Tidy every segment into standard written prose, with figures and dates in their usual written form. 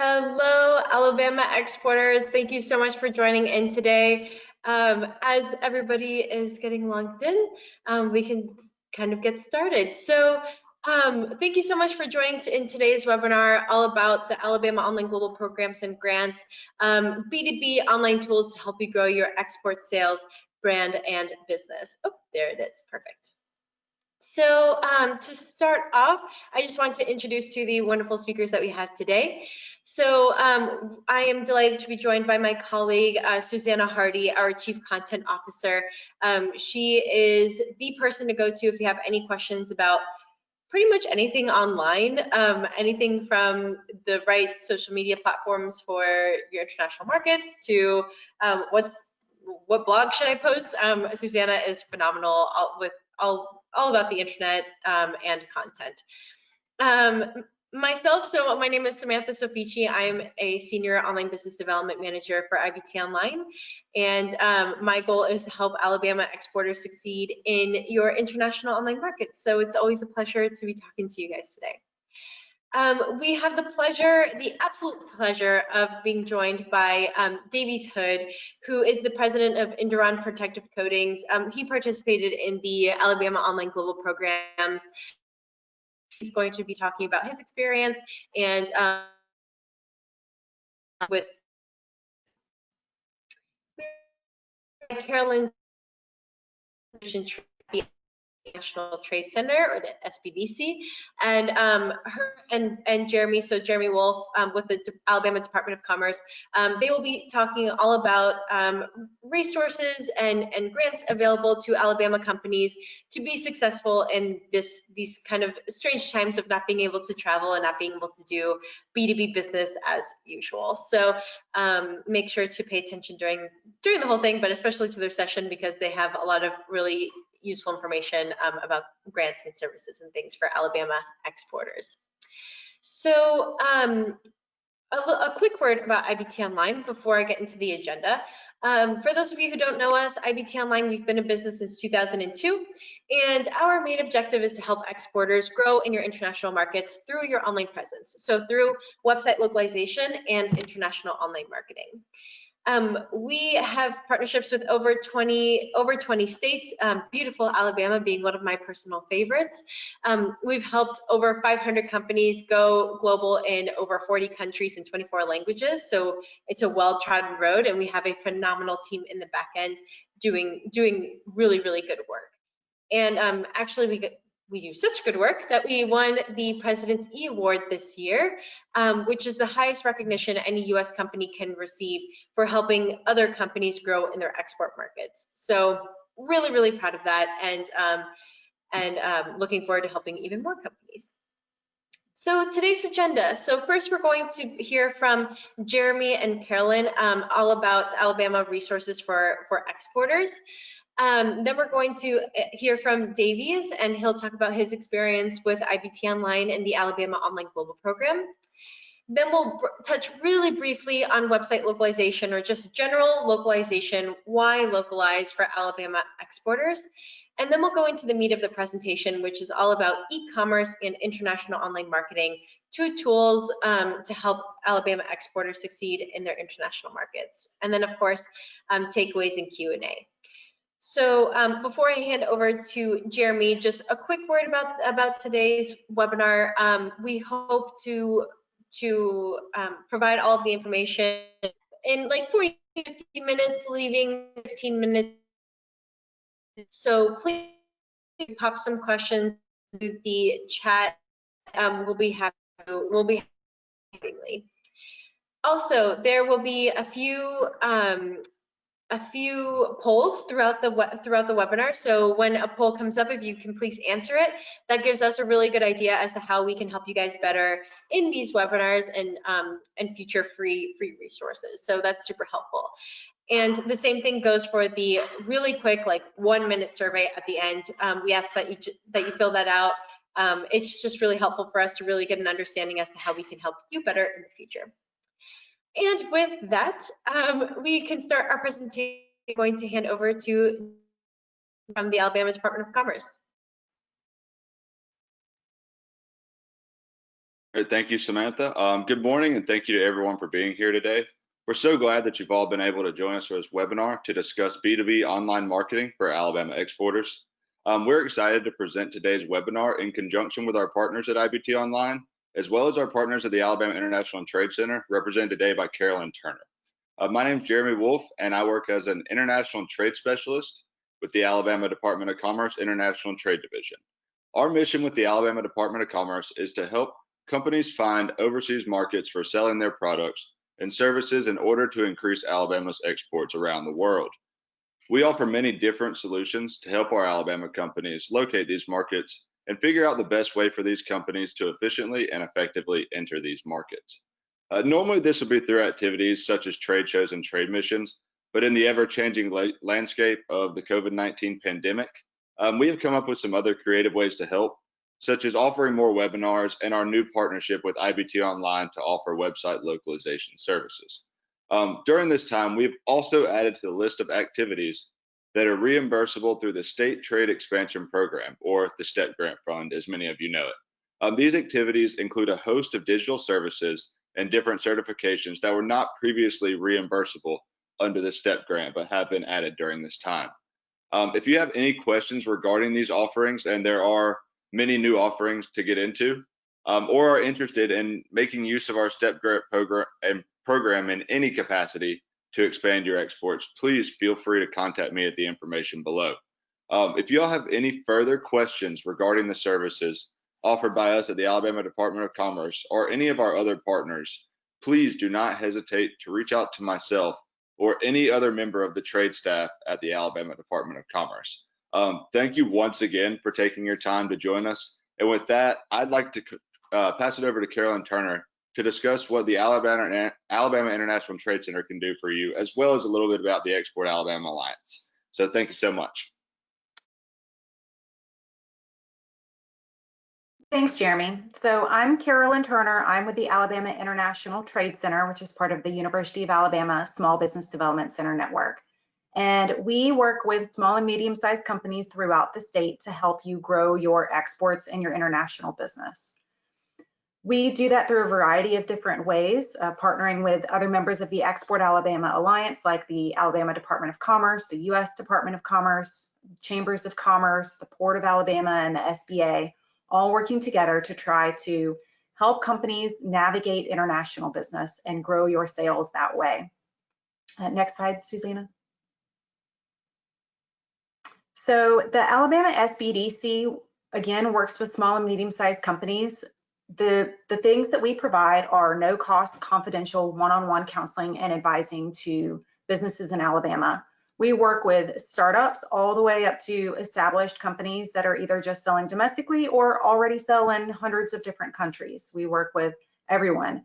Hello, Alabama exporters. Thank you so much for joining in today. As everybody is getting logged in, we can kind of get started. So thank you so much for joining in today's webinar all about the Alabama Online Global Programs and Grants, B2B online tools to help you grow your export sales, brand, and business. Oh, there it is. Perfect. So to start off, I just want to introduce to you the wonderful speakers that we have today. So I am delighted to be joined by my colleague, Susanna Hardy, our Chief Content Officer. She is the person to go to if you have any questions about pretty much anything online, anything from the right social media platforms for your international markets to what blog should I post. Susanna is phenomenal with all about the internet and content. Myself, so my name is Samantha Sofici. I'm a Senior Online Business Development Manager for IBT Online, and my goal is to help Alabama exporters succeed in your international online markets. So it's always a pleasure to be talking to you guys today. We have the pleasure, the absolute pleasure of being joined by Davies Hood, who is the president of Induron Protective Coatings. He participated in the Alabama Online Global Programs. He's going to be talking about his experience and with Carolyn National Trade Center, or the SBDC, and her and Jeremy, so Jeremy Wolfe with the Alabama Department of Commerce, they will be talking all about resources and grants available to Alabama companies to be successful in these kind of strange times of not being able to travel and not being able to do B2B business as usual. So make sure to pay attention during the whole thing, but especially to their session, because they have a lot of really useful information about grants and services and things for Alabama exporters. So a quick word about IBT Online before I get into the agenda. For those of you who don't know us, IBT Online, we've been in business since 2002, and our main objective is to help exporters grow in your international markets through your online presence, so through website localization and international online marketing. We have partnerships with over 20 states, beautiful Alabama being one of my personal favorites. We've helped over 500 companies go global in over 40 countries in 24 languages, so it's a well-trodden road, and we have a phenomenal team in the back end doing really, really good work. And actually, we do such good work that we won the President's E Award this year, which is the highest recognition any U.S. company can receive for helping other companies grow in their export markets. So really, really proud of that, and looking forward to helping even more companies. So today's agenda. So first, we're going to hear from Jeremy and Carolyn all about Alabama resources for exporters. Then we're going to hear from Davies, and he'll talk about his experience with IBT Online and the Alabama Online Global Program. Then we'll touch really briefly on website localization, or just general localization, why localize for Alabama exporters. And then we'll go into the meat of the presentation, which is all about e-commerce and international online marketing, two tools to help Alabama exporters succeed in their international markets. And then, of course, takeaways and Q&A. So before I hand over to Jeremy, just a quick word about today's webinar. We hope to provide all of the information in like 40-50 minutes, leaving 15 minutes. So please pop some questions to the chat. We'll be happy. Also, there will be a few polls throughout the webinar. So when a poll comes up, if you can please answer it, that gives us a really good idea as to how we can help you guys better in these webinars and future free resources. So that's super helpful. And the same thing goes for the really quick, like 1-minute survey at the end. We ask that you fill that out. It's just really helpful for us to really get an understanding as to how we can help you better in the future. And with that, we can start our presentation. I'm going to hand over to from the Alabama Department of Commerce. Thank you, Samantha. Good morning, and thank you to everyone for being here today. We're so glad that you've all been able to join us for this webinar to discuss B2B online marketing for Alabama exporters. We're excited to present today's webinar in conjunction with our partners at IBT Online, as well as our partners at the Alabama International Trade Center, represented today by Carolyn Turner. My name is Jeremy Wolfe, and I work as an international trade specialist with the Alabama Department of Commerce International Trade Division. Our mission with the Alabama Department of Commerce is to help companies find overseas markets for selling their products and services in order to increase Alabama's exports around the world. We offer many different solutions to help our Alabama companies locate these markets and figure out the best way for these companies to efficiently and effectively enter these markets. Normally, this would be through activities such as trade shows and trade missions, but in the ever-changing landscape of the COVID-19 pandemic, we have come up with some other creative ways to help, such as offering more webinars and our new partnership with IBT Online to offer website localization services. During this time, we've also added to the list of activities that are reimbursable through the State Trade Expansion Program, or the STEP Grant Fund, as many of you know it. These activities include a host of digital services and different certifications that were not previously reimbursable under the STEP grant, but have been added during this time. If you have any questions regarding these offerings, and there are many new offerings to get into, or are interested in making use of our STEP grant program in any capacity to expand your exports, please feel free to contact me at the information below. If you all have any further questions regarding the services offered by us at the Alabama Department of Commerce or any of our other partners, please do not hesitate to reach out to myself or any other member of the trade staff at the Alabama Department of Commerce. Thank you once again for taking your time to join us. And with that, I'd like to pass it over to Carolyn Turner to discuss what the Alabama International Trade Center can do for you, as well as a little bit about the Export Alabama Alliance. So thank you so much. Thanks, Jeremy. So I'm Carolyn Turner. I'm with the Alabama International Trade Center, which is part of the University of Alabama Small Business Development Center Network. And we work with small and medium-sized companies throughout the state to help you grow your exports and your international business. We do that through a variety of different ways, partnering with other members of the Export Alabama Alliance, like the Alabama Department of Commerce, the U.S. Department of Commerce, Chambers of Commerce, the Port of Alabama, and the SBA, all working together to try to help companies navigate international business and grow your sales that way. Next slide, Susanna. So the Alabama SBDC, again, works with small and medium-sized companies. The things that we provide are no-cost, confidential, one-on-one counseling and advising to businesses in Alabama. We work with startups all the way up to established companies that are either just selling domestically or already sell in hundreds of different countries. We work with everyone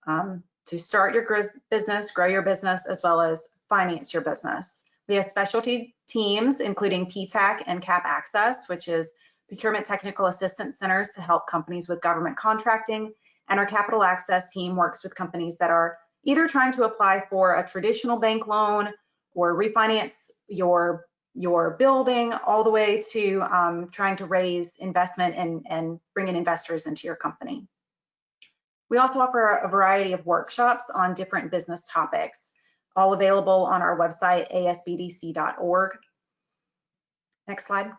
to start your business, grow your business, as well as finance your business. We have specialty teams, including PTAC and CAP Access, which is Procurement Technical Assistance Centers to help companies with government contracting. And our Capital Access team works with companies that are either trying to apply for a traditional bank loan or refinance your building, all the way to trying to raise investment and bring in investors into your company. We also offer a variety of workshops on different business topics, all available on our website, asbdc.org. Next slide.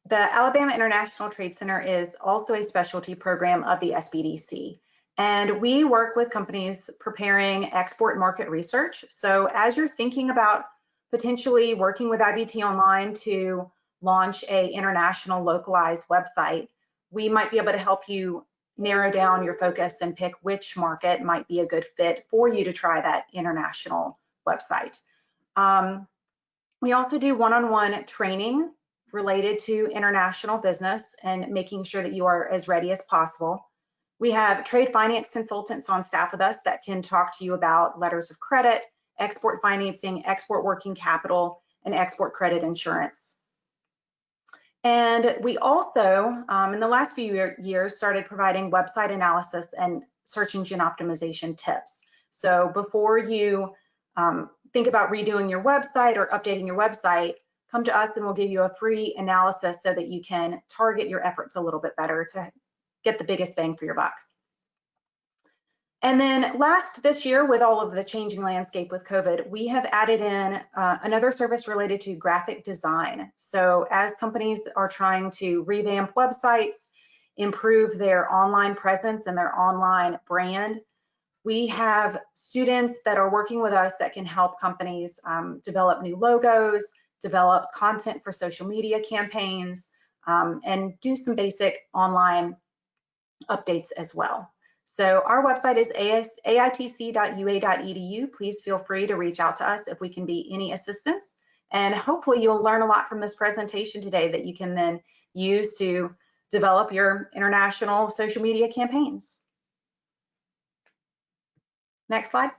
The Alabama International Trade Center is also a specialty program of the SBDC. And we work with companies preparing export market research. So as you're thinking about potentially working with IBT Online to launch an international localized website, we might be able to help you narrow down your focus and pick which market might be a good fit for you to try that international website. We also do one-on-one training related to international business and making sure that you are as ready as possible. We have trade finance consultants on staff with us that can talk to you about letters of credit, export financing, export working capital, and export credit insurance. And we also, in the last few years, started providing website analysis and search engine optimization tips. So before you think about redoing your website or updating your website, come to us and we'll give you a free analysis so that you can target your efforts a little bit better to get the biggest bang for your buck. And then last this year, with all of the changing landscape with COVID, we have added in another service related to graphic design. So as companies are trying to revamp websites, improve their online presence and their online brand, we have students that are working with us that can help companies develop new logos, develop content for social media campaigns, and do some basic online updates as well. So our website is aitc.ua.edu. Please feel free to reach out to us if we can be any assistance. And hopefully you'll learn a lot from this presentation today that you can then use to develop your international social media campaigns. Next slide.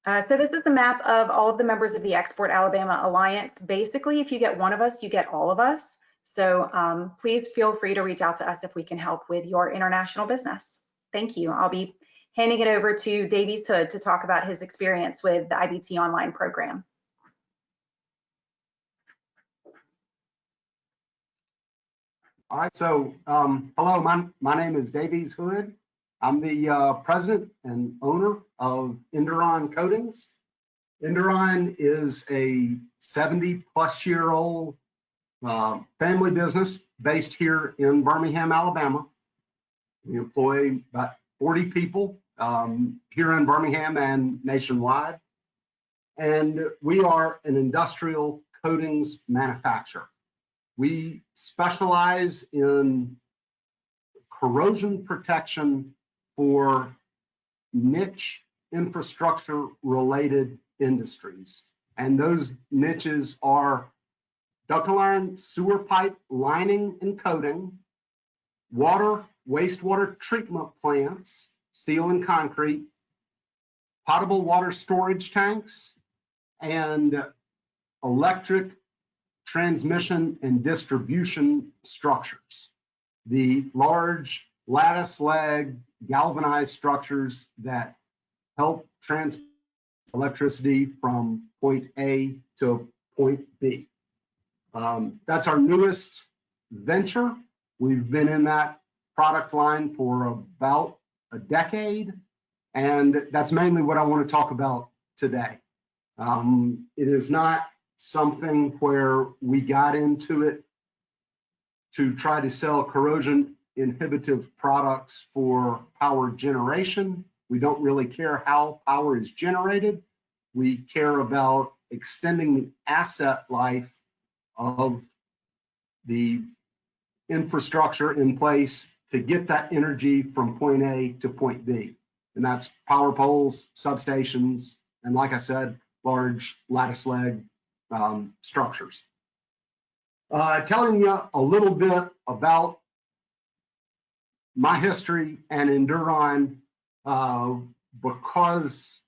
So this is a map of all of the members of the Export Alabama Alliance. Basically, if you get one of us, you get all of us. So please feel free to reach out to us if we can help with your international business. Thank you. I'll be handing it over to Davies Hood to talk about his experience with the IBT online program. All right, so hello, my name is Davies Hood. I'm the president and owner of Induron Coatings. Induron is a 70-plus-year-old family business based here in Birmingham, Alabama. We employ about 40 people here in Birmingham and nationwide. And we are an industrial coatings manufacturer. We specialize in corrosion protection for niche infrastructure related industries. And those niches are ductile iron sewer pipe lining and coating, water, wastewater treatment plants, steel and concrete, potable water storage tanks, and electric transmission and distribution structures. The large lattice leg galvanized structures that help transfer electricity from point A to point B. That's our newest venture. We've been in that product line for about a decade, and that's mainly what I want to talk about today. It is not something where we got into it to try to sell corrosion inhibitive products for power generation. We don't really care how power is generated. We care about extending the asset life of the infrastructure in place to get that energy from point A to point B. And that's power poles, substations, and like I said, large lattice leg structures. Telling you a little bit about my history and Induron, because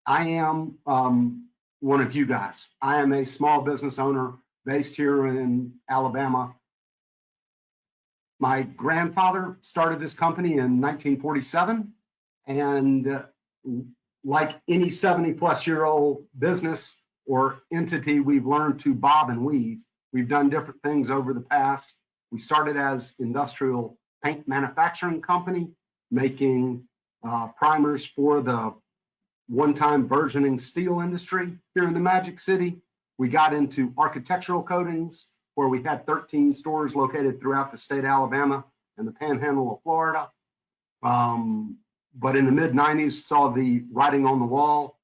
I am one of you guys. I am a small business owner based here in Alabama. My grandfather started this company in 1947, and like any 70-plus-year-old business or entity, we've learned to bob and weave. We've done different things over the past. We started as industrial paint manufacturing company, making primers for the one-time burgeoning steel industry here in the Magic City. We got into architectural coatings, where we had 13 stores located throughout the state of Alabama and the panhandle of Florida. But in the mid-90s, saw the writing on the wall.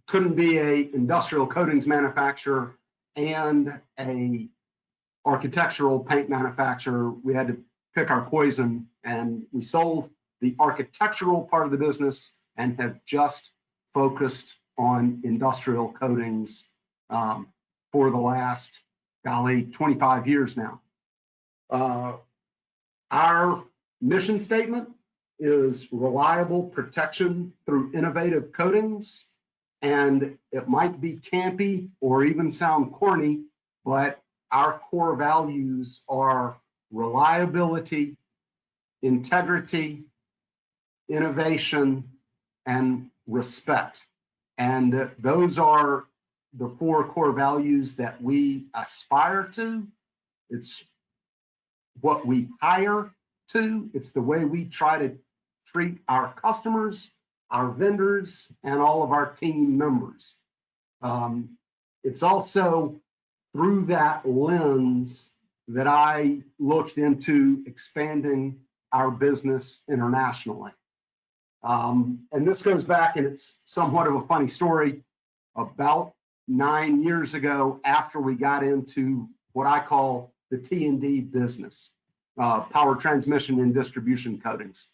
Couldn't be a industrial coatings manufacturer and a architectural paint manufacturer. We had to pick our poison, and we sold the architectural part of the business and have just focused on industrial coatings for the last, 25 years now. Our mission statement is reliable protection through innovative coatings. And it might be campy or even sound corny, but our core values are reliability, integrity, innovation, and respect. And those are the 4 core values that we aspire to. It's what we hire to. It's the way we try to treat our customers, our vendors, and all of our team members. It's also through that lens that I looked into expanding our business internationally. And this goes back, and it's somewhat of a funny story. About 9 years ago, after we got into what I call the T&D business, power transmission and distribution coatings,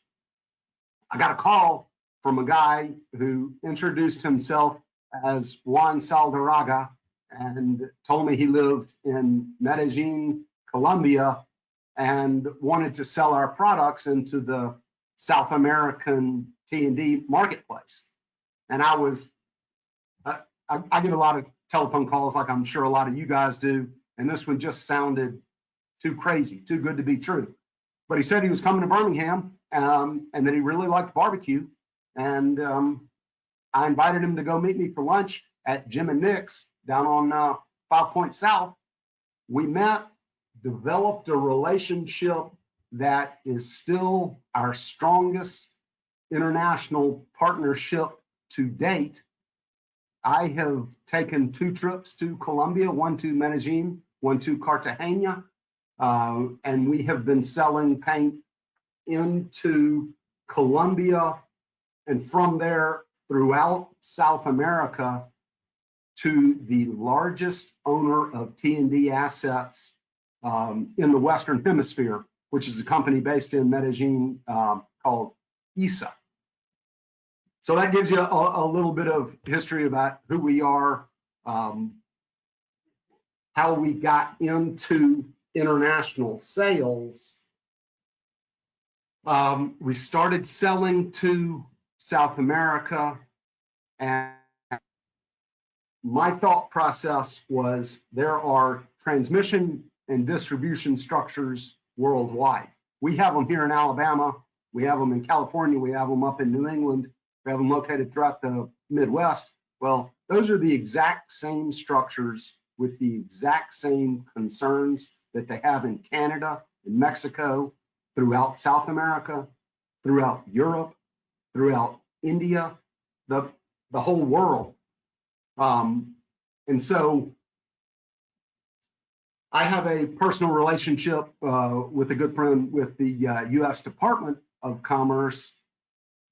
I got a call from a guy who introduced himself as Juan Saldarraga and told me he lived in Medellin, Colombia, and wanted to sell our products into the South American T&D marketplace. And I get a lot of telephone calls, like I'm sure a lot of you guys do, and this one just sounded too crazy, too good to be true. But he said he was coming to Birmingham, and that he really liked barbecue, and I invited him to go meet me for lunch at Jim and Nick's down on 5 Point South. We met, developed a relationship that is still our strongest international partnership to date. I have taken 2 trips to Colombia, one to Medellin, one to Cartagena, and we have been selling paint into Colombia and from there throughout South America to the largest owner of T&D assets in the Western Hemisphere, which is a company based in Medellin called ISA. So that gives you a little bit of history about who we are, how we got into international sales. We started selling to South America, and my thought process was there are transmission and distribution structures worldwide. We have them here in Alabama, we have them in California, we have them up in New England, we have them located throughout the Midwest. Well, those are the exact same structures with the exact same concerns that they have in Canada, in Mexico, throughout South America, throughout Europe, throughout India, the whole world. And so I have a personal relationship with a good friend with the U.S. Department of Commerce.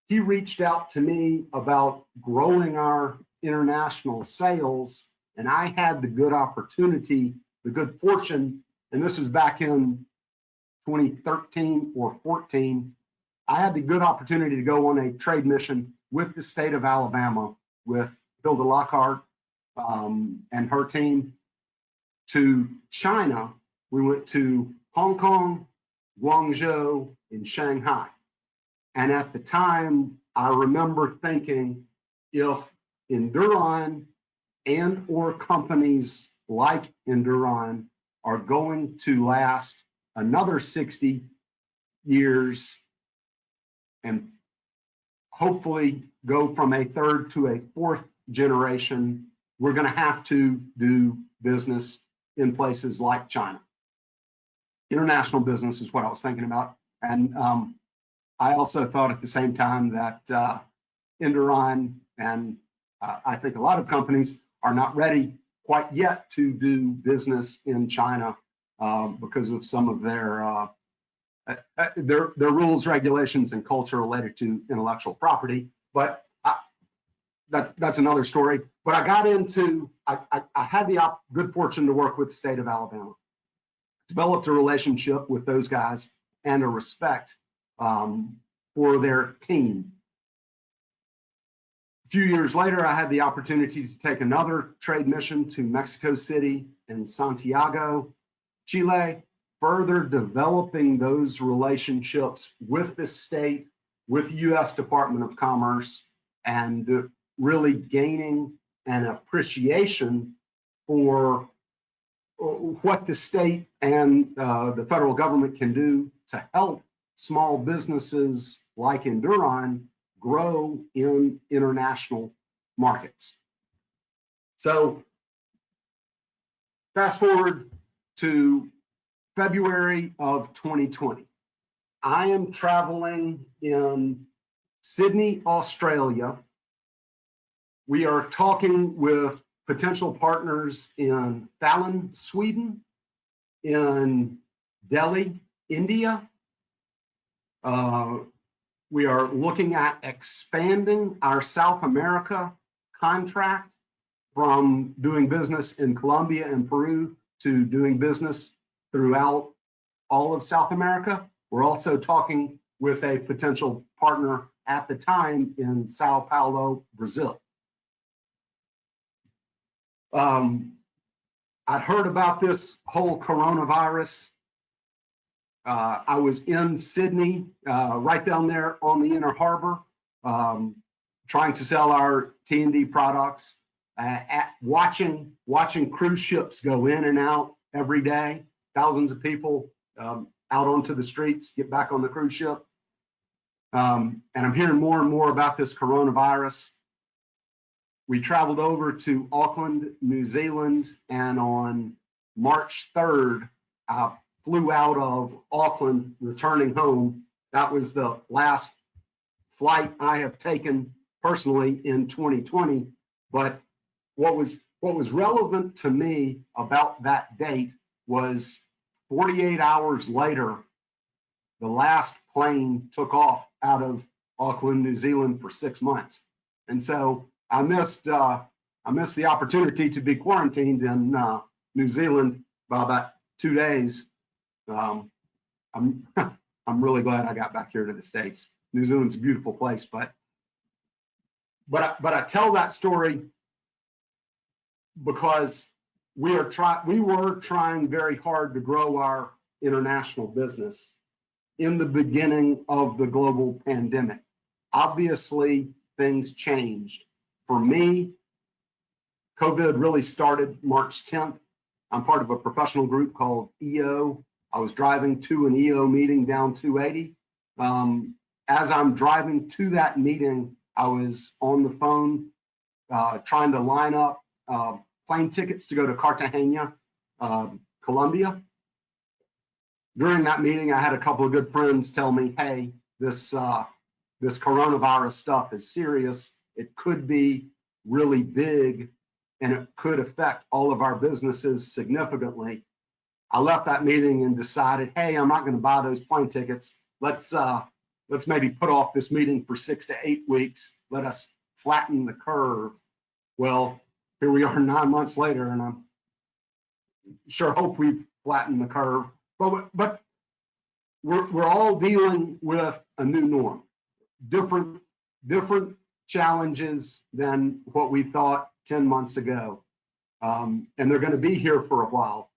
He reached out to me about growing our international sales, and I had the good opportunity, the good fortune, and this was back in 2013 or 14, I had the good opportunity to go on a trade mission with the state of Alabama with Hilda Lockhart and her team to China. We went to Hong Kong, Guangzhou, and Shanghai. And at the time, I remember thinking, if Induron and or companies like Induron are going to last another 60 years and hopefully go from a 3rd to a 4th generation, we're going to have to do business in places like China. International business is what I was thinking about. And I also thought at the same time that Induron and I think a lot of companies are not ready quite yet to do business in China because of some of their rules, regulations, and culture related to intellectual property. But that's another story. But I got into, I had the good fortune to work with the state of Alabama, developed a relationship with those guys and a respect for their team. A few years later, I had the opportunity to take another trade mission to Mexico City and Santiago, Chile, further developing those relationships with the state, with the U.S. Department of Commerce, and really gaining an appreciation for what the state and the federal government can do to help small businesses like Induron grow in international markets. So fast forward to February of 2020. I am traveling in Sydney, Australia. We are talking with potential partners in Fallon, Sweden, in Delhi, India. We are looking at expanding our South America contract from doing business in Colombia and Peru to doing business throughout all of South America. We're also talking with a potential partner at the time in Sao Paulo, Brazil. I'd heard about this whole coronavirus. I was in Sydney, right down there on the Inner Harbor, trying to sell our T&D products, watching cruise ships go in and out every day, thousands of people out onto the streets, get back on the cruise ship. And I'm hearing more and more about this coronavirus. We traveled over to Auckland, New Zealand, and on March 3rd, I flew out of Auckland, returning home. That was the last flight I have taken personally in 2020. But what was relevant to me about that date was 48 hours later, the last plane took off out of Auckland, New Zealand for 6 months. And so I missed the opportunity to be quarantined in New Zealand by about 2 days. I'm really glad I got back here to the States. New Zealand's a beautiful place, but I tell that story because we were trying very hard to grow our international business in the beginning of the global pandemic. Obviously, things changed. For me, COVID really started March 10th. I'm part of a professional group called EO. I was driving to an EO meeting down 280. As I'm driving to that meeting, I was on the phone trying to line up plane tickets to go to Cartagena, Colombia. During that meeting, I had a couple of good friends tell me, hey, this coronavirus stuff is serious. It could be really big, and it could affect all of our businesses significantly. I left that meeting and decided, hey, I'm not going to buy those plane tickets. Let's maybe put off this meeting for 6 to 8 weeks. Let us flatten the curve. Well, here we are 9 months later, and I'm sure hope we've flattened the curve. But we're all dealing with a new norm, different challenges than what we thought 10 months ago, and they're going to be here for a while.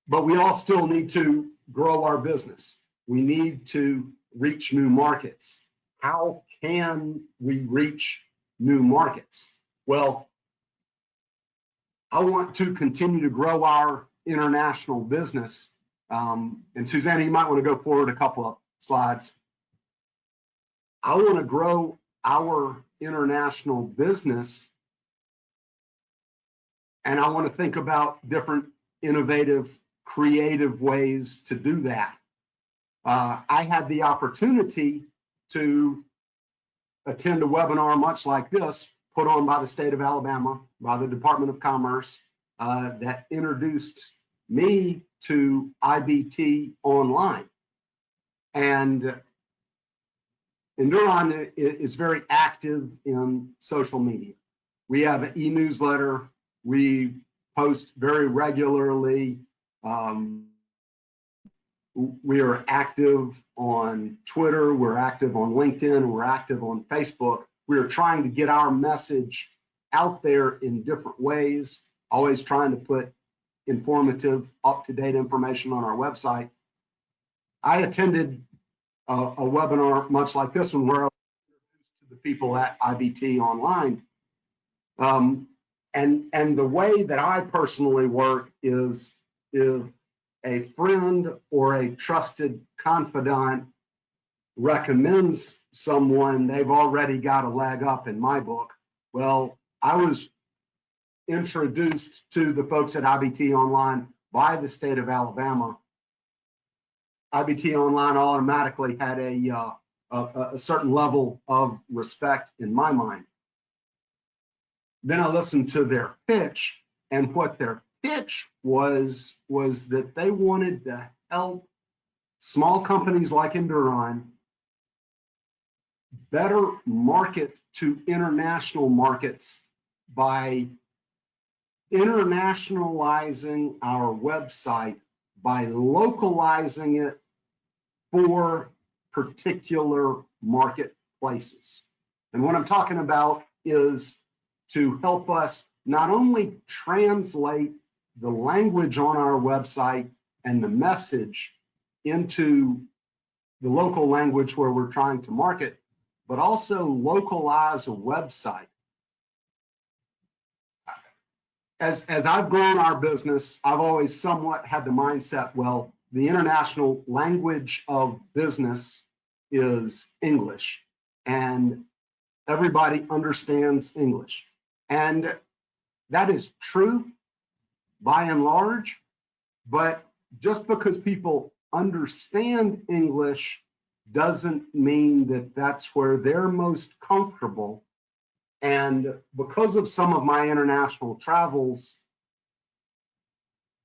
But we all still need to grow our business. We need to reach new markets. How can we reach new markets? Well, I want to continue to grow our international business. And Susanna, you might want to go forward a couple of slides. I want to grow our international business, and I want to think about different innovative, creative ways to do that. I had the opportunity to attend a webinar much like this, put on by the state of Alabama, by the Department of Commerce, that introduced me to IBT online. And Induron is very active in social media. We have an e-newsletter. We post very regularly. We are active on Twitter. We're active on LinkedIn. We're active on Facebook. We are trying to get our message out there in different ways, always trying to put informative, up-to-date information on our website. I attended a webinar much like this one where I was introduced to the people at IBT online. And the way that I personally work is if a friend or a trusted confidant recommends someone, they've already got a leg up in my book. Well, I was introduced to the folks at IBT Online by the state of Alabama, IBT Online automatically had a certain level of respect in my mind. Then I listened to their pitch, and what their pitch was that they wanted to help small companies like Induron better market to international markets by internationalizing our website, by localizing it for particular marketplaces. And what I'm talking about is to help us not only translate the language on our website and the message into the local language where we're trying to market, but also localize a website. As I've grown our business, I've always somewhat had the mindset, well, the international language of business is English, and everybody understands English. And that is true by and large, but just because people understand English doesn't mean that that's where they're most comfortable. And because of some of my international travels,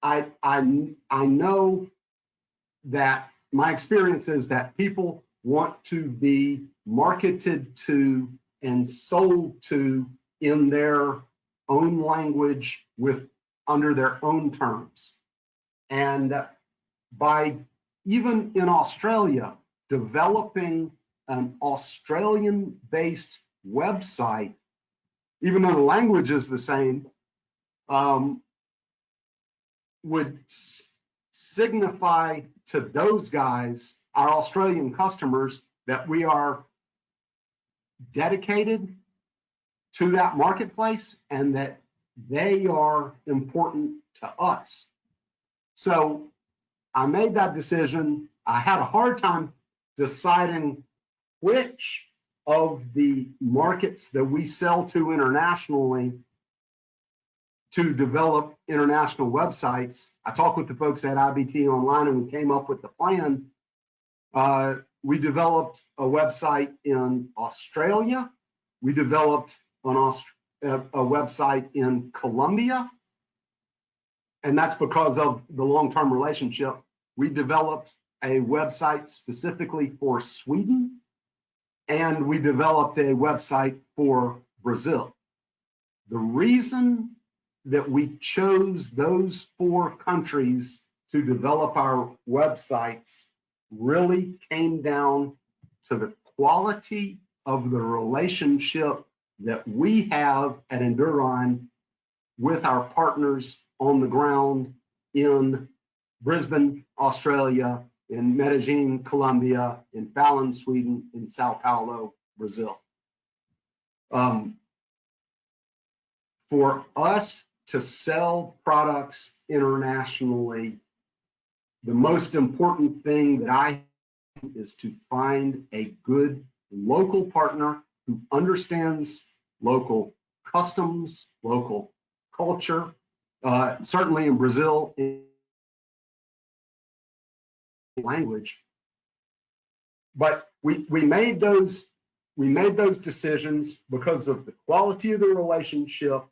I know that my experience is that people want to be marketed to and sold to in their own language under their own terms. And by even in Australia, developing an Australian-based website, even though the language is the same, would signify to those guys, our Australian customers, that we are dedicated to that marketplace and that they are important to us. So I made that decision. I had a hard time deciding which of the markets that we sell to internationally to develop international websites. I talked with the folks at IBT Online and we came up with the plan. We developed a website in Australia. We developed a website in Colombia. And that's because of the long-term relationship. We developed a website specifically for Sweden, and we developed a website for Brazil. The reason that we chose those 4 countries to develop our websites really came down to the quality of the relationship that we have at Induron with our partners on the ground in Brisbane, Australia, in Medellin, Colombia, in Fallon, Sweden, in Sao Paulo, Brazil. For us to sell products internationally, the most important thing that I do is to find a good local partner who understands local customs, local culture. Certainly in Brazil, language. But we made those decisions because of the quality of the relationship,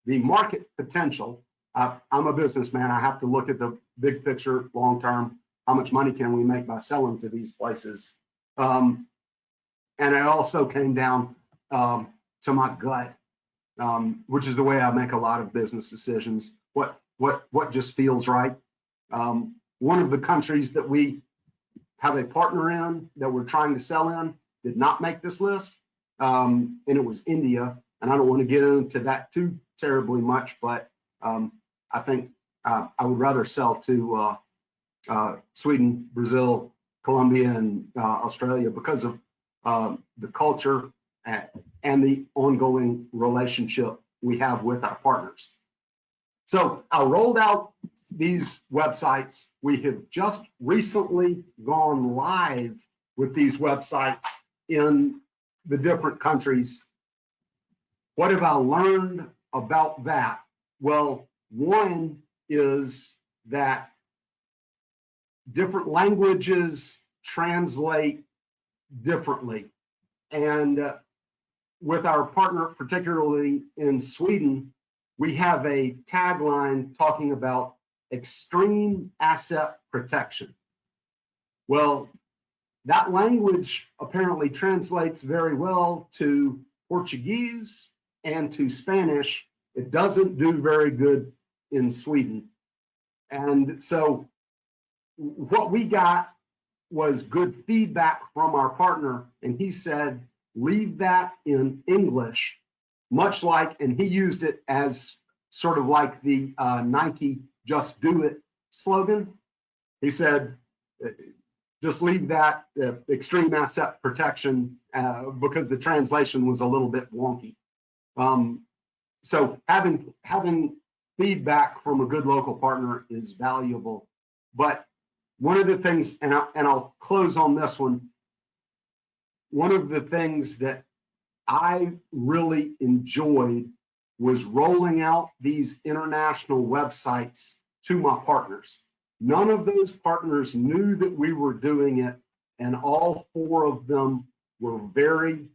the market potential. I'm a businessman. I have to look at the big picture, long term. How much money can we make by selling to these places? And it also came down to my gut, which is the way I make a lot of business decisions. What just feels right. One of the countries that we have a partner in that we're trying to sell in did not make this list, and it was India. And I don't want to get into that too terribly much, but I think I would rather sell to Sweden, Brazil, Colombia, and Australia because of the culture and the ongoing relationship we have with our partners. So I rolled out these websites. We have just recently gone live with these websites in the different countries. What have I learned about that? Well, one is that different languages translate differently. And with our partner, particularly in Sweden, we have a tagline talking about extreme asset protection. Well, that language apparently translates very well to Portuguese and to Spanish. It doesn't do very good in Sweden. And so what we got was good feedback from our partner, and he said, leave that in English, much like, and he used it as sort of like the Nike "Just Do It" slogan. He said, just leave that extreme asset protection because the translation was a little bit wonky. So having feedback from a good local partner is valuable. But one of the things, and I'll close on this one, one of the things that I really enjoyed was rolling out these international websites to my partners. None of those partners knew that we were doing it, and all 4 of them were very,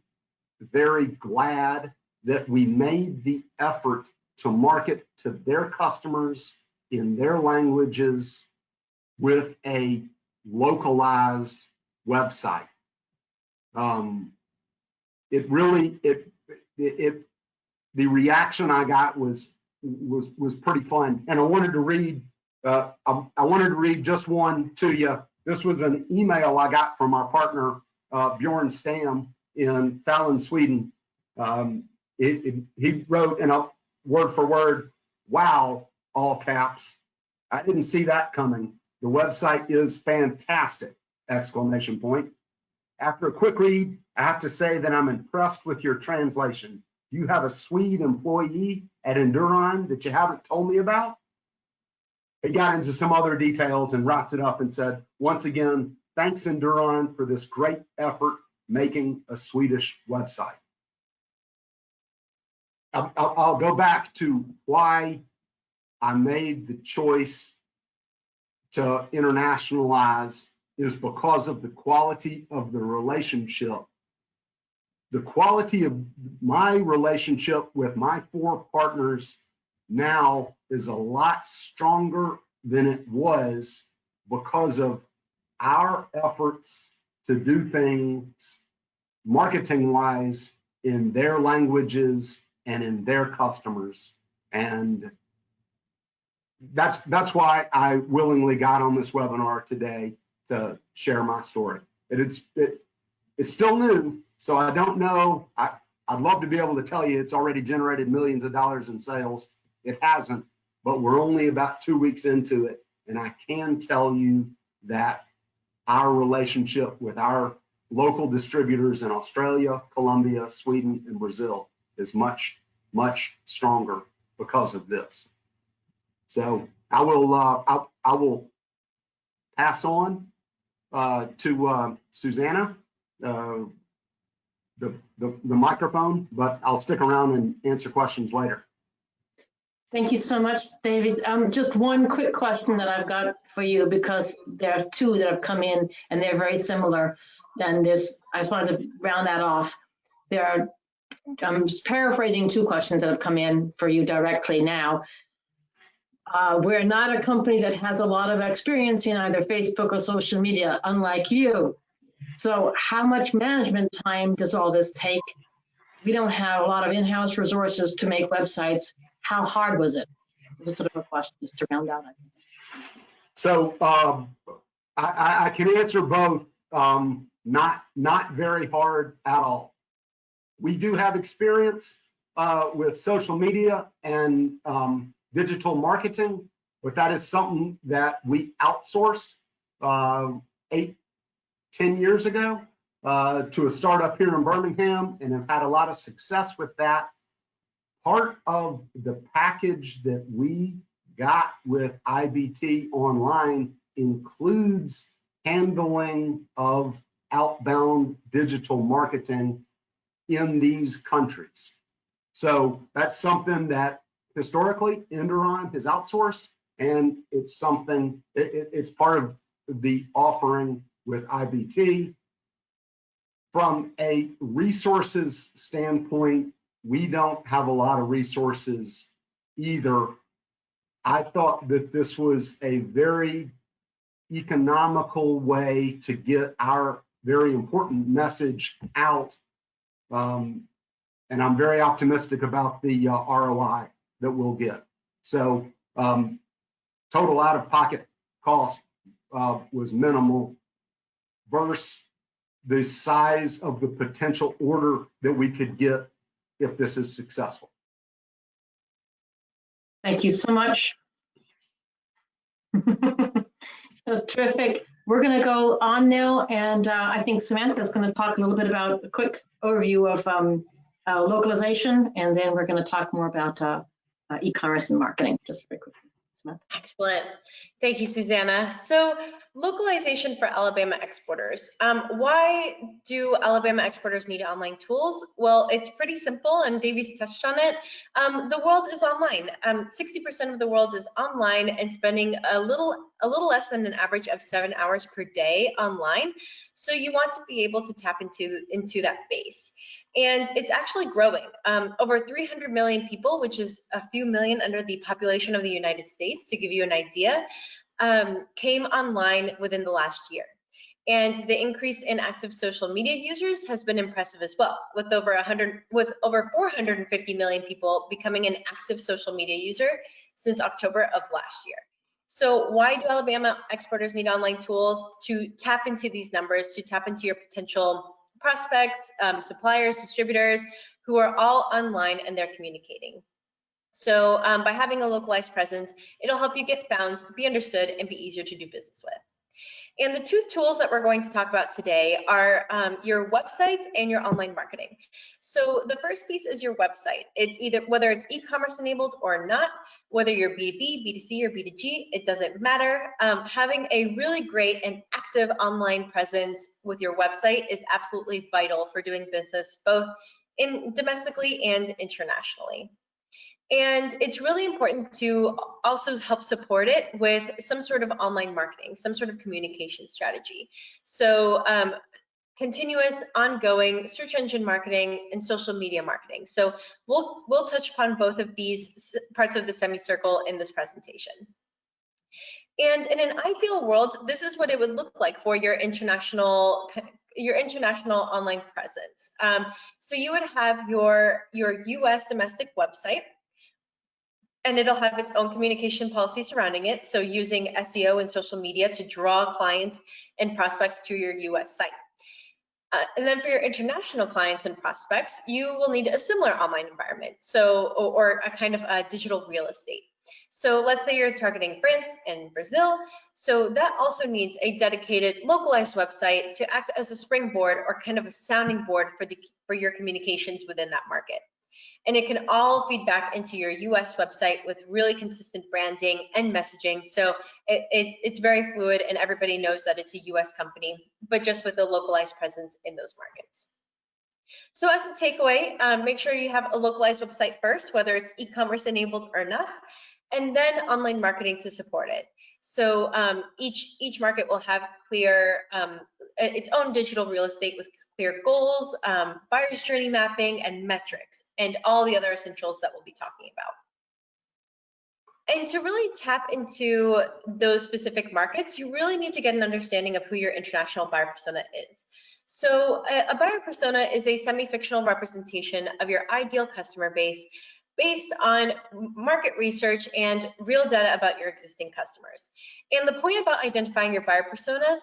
very glad that we made the effort to market to their customers in their languages with a localized website. The reaction I got was pretty fun, and I wanted to read just one to you. This was an email I got from our partner Bjorn Stam in Falun, Sweden. He wrote, and word for word, "Wow!" all caps. I didn't see that coming. The website is fantastic! Exclamation point. After a quick read, I have to say that I'm impressed with your translation. Do you have a Swede employee at Induron that you haven't told me about? He got into some other details and wrapped it up and said, once again, thanks Induron for this great effort making a Swedish website. I'll go back to why I made the choice to internationalize is because of the quality of the relationship. The quality of my relationship with my 4 partners now is a lot stronger than it was because of our efforts to do things marketing-wise in their languages and in their customers. And that's why I willingly got on this webinar today to share my story. It's still new, so I don't know. I'd love to be able to tell you it's already generated millions of dollars in sales. It hasn't, but we're only about 2 weeks into it. And I can tell you that our relationship with our local distributors in Australia, Colombia, Sweden, and Brazil is much, much stronger because of this. So I will pass on to Susanna, the microphone, but I'll stick around and answer questions later. Thank you so much, Davies. Just one quick question that I've got for you, because there are 2 that have come in and they're very similar. And I just wanted to round that off. I'm just paraphrasing 2 questions that have come in for you directly now. We're not a company that has a lot of experience in either Facebook or social media, unlike you. So how much management time does all this take? We don't have a lot of in-house resources to make websites. How hard was it? Just sort of a question just to round out, I guess. So I can answer both. Not very hard at all. We do have experience with social media and digital marketing, but that is something that we outsourced 8-10 years ago to a startup here in Birmingham, and have had a lot of success with that. Part of the package that we got with IBT Online includes handling of outbound digital marketing in these countries. So that's something that historically Induron has outsourced, and it's something, it's part of the offering with IBT. From a resources standpoint, we don't have a lot of resources either. I thought that this was a very economical way to get our very important message out. And I'm very optimistic about the ROI that we'll get. So total out-of-pocket cost was minimal versus the size of the potential order that we could get if this is successful. Thank you so much. That's terrific. We're going to go on now, and I think Samantha is going to talk a little bit about a quick overview of localization, and then we're going to talk more about e-commerce and marketing, just very quickly. Samantha. Excellent. Thank you, Susanna. So localization for Alabama exporters. Why do Alabama exporters need online tools? Well, it's pretty simple, and Davies touched on it. The world is online. 60% of the world is online and spending a little less than an average of 7 hours per day online. So you want to be able to tap into that base. And it's actually growing. Over 300 million people, which is a few million under the population of the United States, to give you an idea, came online within the last year. And the increase in active social media users has been impressive as well, with over 450 million people becoming an active social media user since October of last year. So why do Alabama exporters need online tools? To tap into these numbers, to tap into your potential prospects, suppliers, distributors, who are all online and they're communicating. So by having a localized presence, it'll help you get found, be understood, and be easier to do business with. And the two tools that we're going to talk about today are your websites and your online marketing. So the first piece is your website. It's either, whether it's e-commerce enabled or not, whether you're B2B, B2C, or B2G, it doesn't matter. Having a really great and active online presence with your website is absolutely vital for doing business both domestically and internationally. And it's really important to also help support it with some sort of online marketing, some sort of communication strategy. So continuous, ongoing search engine marketing and social media marketing. So we'll touch upon both of these parts of the semicircle in this presentation. And in an ideal world, this is what it would look like for your international online presence. So you would have your US domestic website, and it'll have its own communication policy surrounding it. So using SEO and social media to draw clients and prospects to your US site. And then for your international clients and prospects, you will need a similar online environment. So, or a kind of digital real estate. So let's say you're targeting France and Brazil. So that also needs a dedicated localized website to act as a springboard or kind of a sounding board for your communications within that market. And it can all feed back into your US website with really consistent branding and messaging. So it's very fluid and everybody knows that it's a US company, but just with a localized presence in those markets. So as a takeaway, make sure you have a localized website first, whether it's e-commerce enabled or not, and then online marketing to support it. So each market will have clear, its own digital real estate with clear goals, buyer's journey mapping, and metrics, and all the other essentials that we'll be talking about. And to really tap into those specific markets, you really need to get an understanding of who your international buyer persona is. So a buyer persona is a semi-fictional representation of your ideal customer base based on market research and real data about your existing customers. And the point about identifying your buyer personas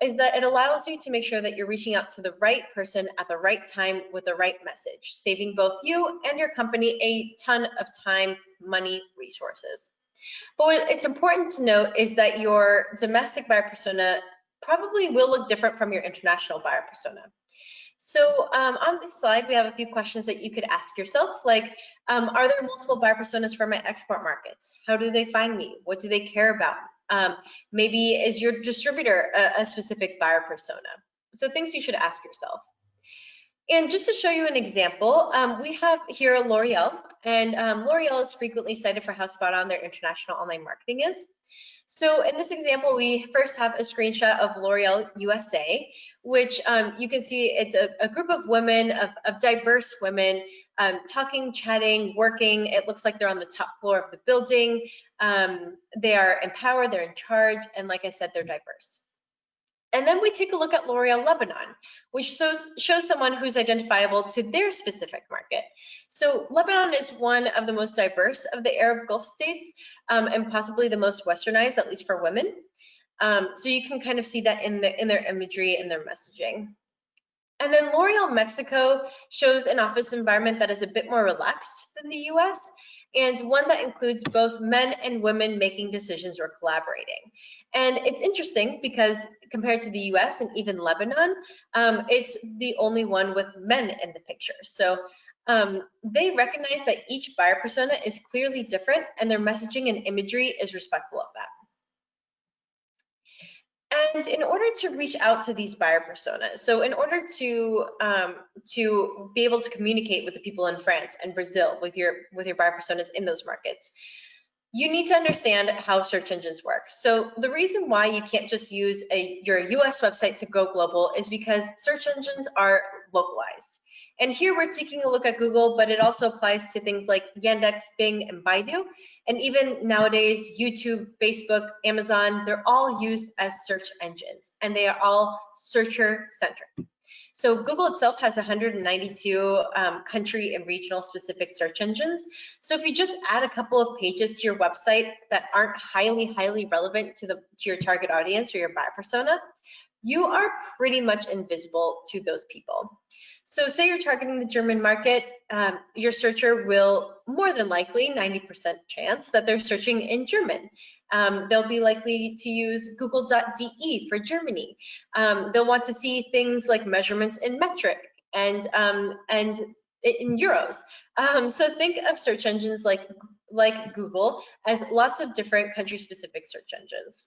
is that it allows you to make sure that you're reaching out to the right person at the right time with the right message, saving both you and your company a ton of time, money, resources. But what it's important to note is that your domestic buyer persona probably will look different from your international buyer persona. So on this slide, we have a few questions that you could ask yourself, like, are there multiple buyer personas for my export markets? How do they find me? What do they care about? Maybe is your distributor a specific buyer persona? So things you should ask yourself. And just to show you an example, we have here L'Oreal, and L'Oreal is frequently cited for how spot on their international online marketing is. So in this example, we first have a screenshot of L'Oreal USA, which you can see it's a group of women, of diverse women, talking, chatting, working. It looks like they're on the top floor of the building. They are empowered, they're in charge, and like I said, they're diverse. And then we take a look at L'Oreal Lebanon, which shows someone who's identifiable to their specific market. So Lebanon is one of the most diverse of the Arab Gulf states, and possibly the most westernized, at least for women. So you can kind of see that in their imagery and their messaging. And then L'Oreal Mexico shows an office environment that is a bit more relaxed than the US, and one that includes both men and women making decisions or collaborating. And it's interesting because compared to the US and even Lebanon, it's the only one with men in the picture. So they recognize that each buyer persona is clearly different, and their messaging and imagery is respectful of that. And in order to reach out to these buyer personas, so in order to be able to communicate with the people in France and Brazil with your buyer personas in those markets, you need to understand how search engines work. So the reason why you can't just use your US website to go global is because search engines are localized. And here we're taking a look at Google, but it also applies to things like Yandex, Bing, and Baidu. And even nowadays, YouTube, Facebook, Amazon, they're all used as search engines, and they are all searcher-centric. So Google itself has 192 country and regional specific search engines. So if you just add a couple of pages to your website that aren't highly relevant to your target audience or your buyer persona, you are pretty much invisible to those people. So say you're targeting the German market, your searcher will more than likely, 90% chance that they're searching in German. They'll be likely to use google.de for Germany. They'll want to see things like measurements in metric and in euros. So think of search engines like Google as lots of different country-specific search engines.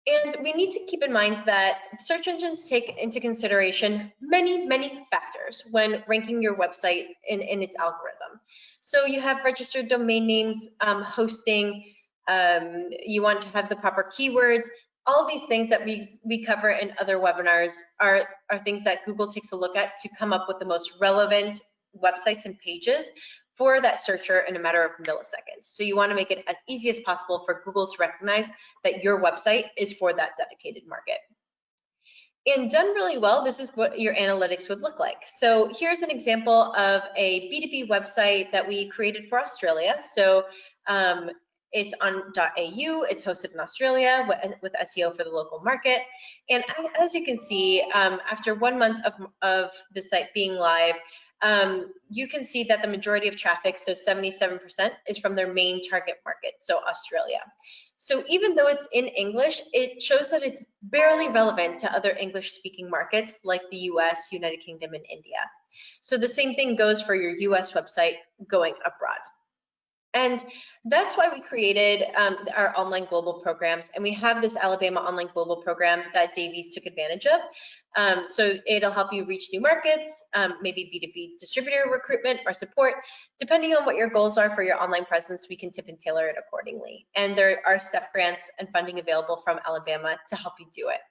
And we need to keep in mind that search engines take into consideration many factors when ranking your website in its algorithm. So you have registered domain names, hosting, you want to have the proper keywords. All these things that we cover in other webinars are things that Google takes a look at to come up with the most relevant websites and pages for that searcher in a matter of milliseconds. So you want to make it as easy as possible for Google to recognize that your website is for that dedicated market. And done really well, this is what your analytics would look like. So here's an example of a B2B website that we created for Australia. So it's on .au, it's hosted in Australia with SEO for the local market. And as you can see, after 1 month of the site being live, you can see that the majority of traffic, so 77%, is from their main target market, so Australia. So even though it's in English, it shows that it's barely relevant to other English-speaking markets like the US, United Kingdom, and India. So the same thing goes for your US website going abroad. And that's why we created our online global programs. And we have this Alabama online global program that Davies took advantage of. So it'll help you reach new markets, maybe B2B distributor recruitment or support. Depending on what your goals are for your online presence, we can tip and tailor it accordingly. And there are step grants and funding available from Alabama to help you do it.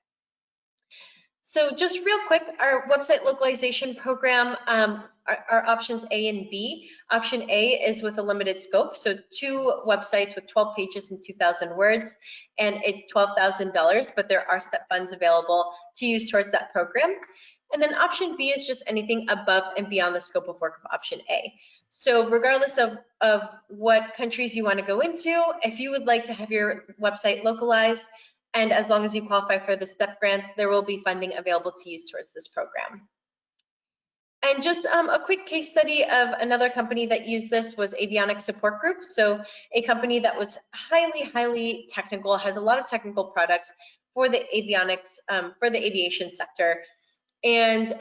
So just real quick, our website localization program, our options A and B. Option A is with a limited scope, so 2 websites with 12 pages and 2,000 words, and it's $12,000, but there are step funds available to use towards that program. And then option B is just anything above and beyond the scope of work of option A. So regardless of what countries you want to go into, if you would like to have your website localized, and as long as you qualify for the step grants, there will be funding available to use towards this program. And just a quick case study of another company that used this was Avionics Support Group. So a company that was highly technical, has a lot of technical products for the avionics, for the aviation sector. And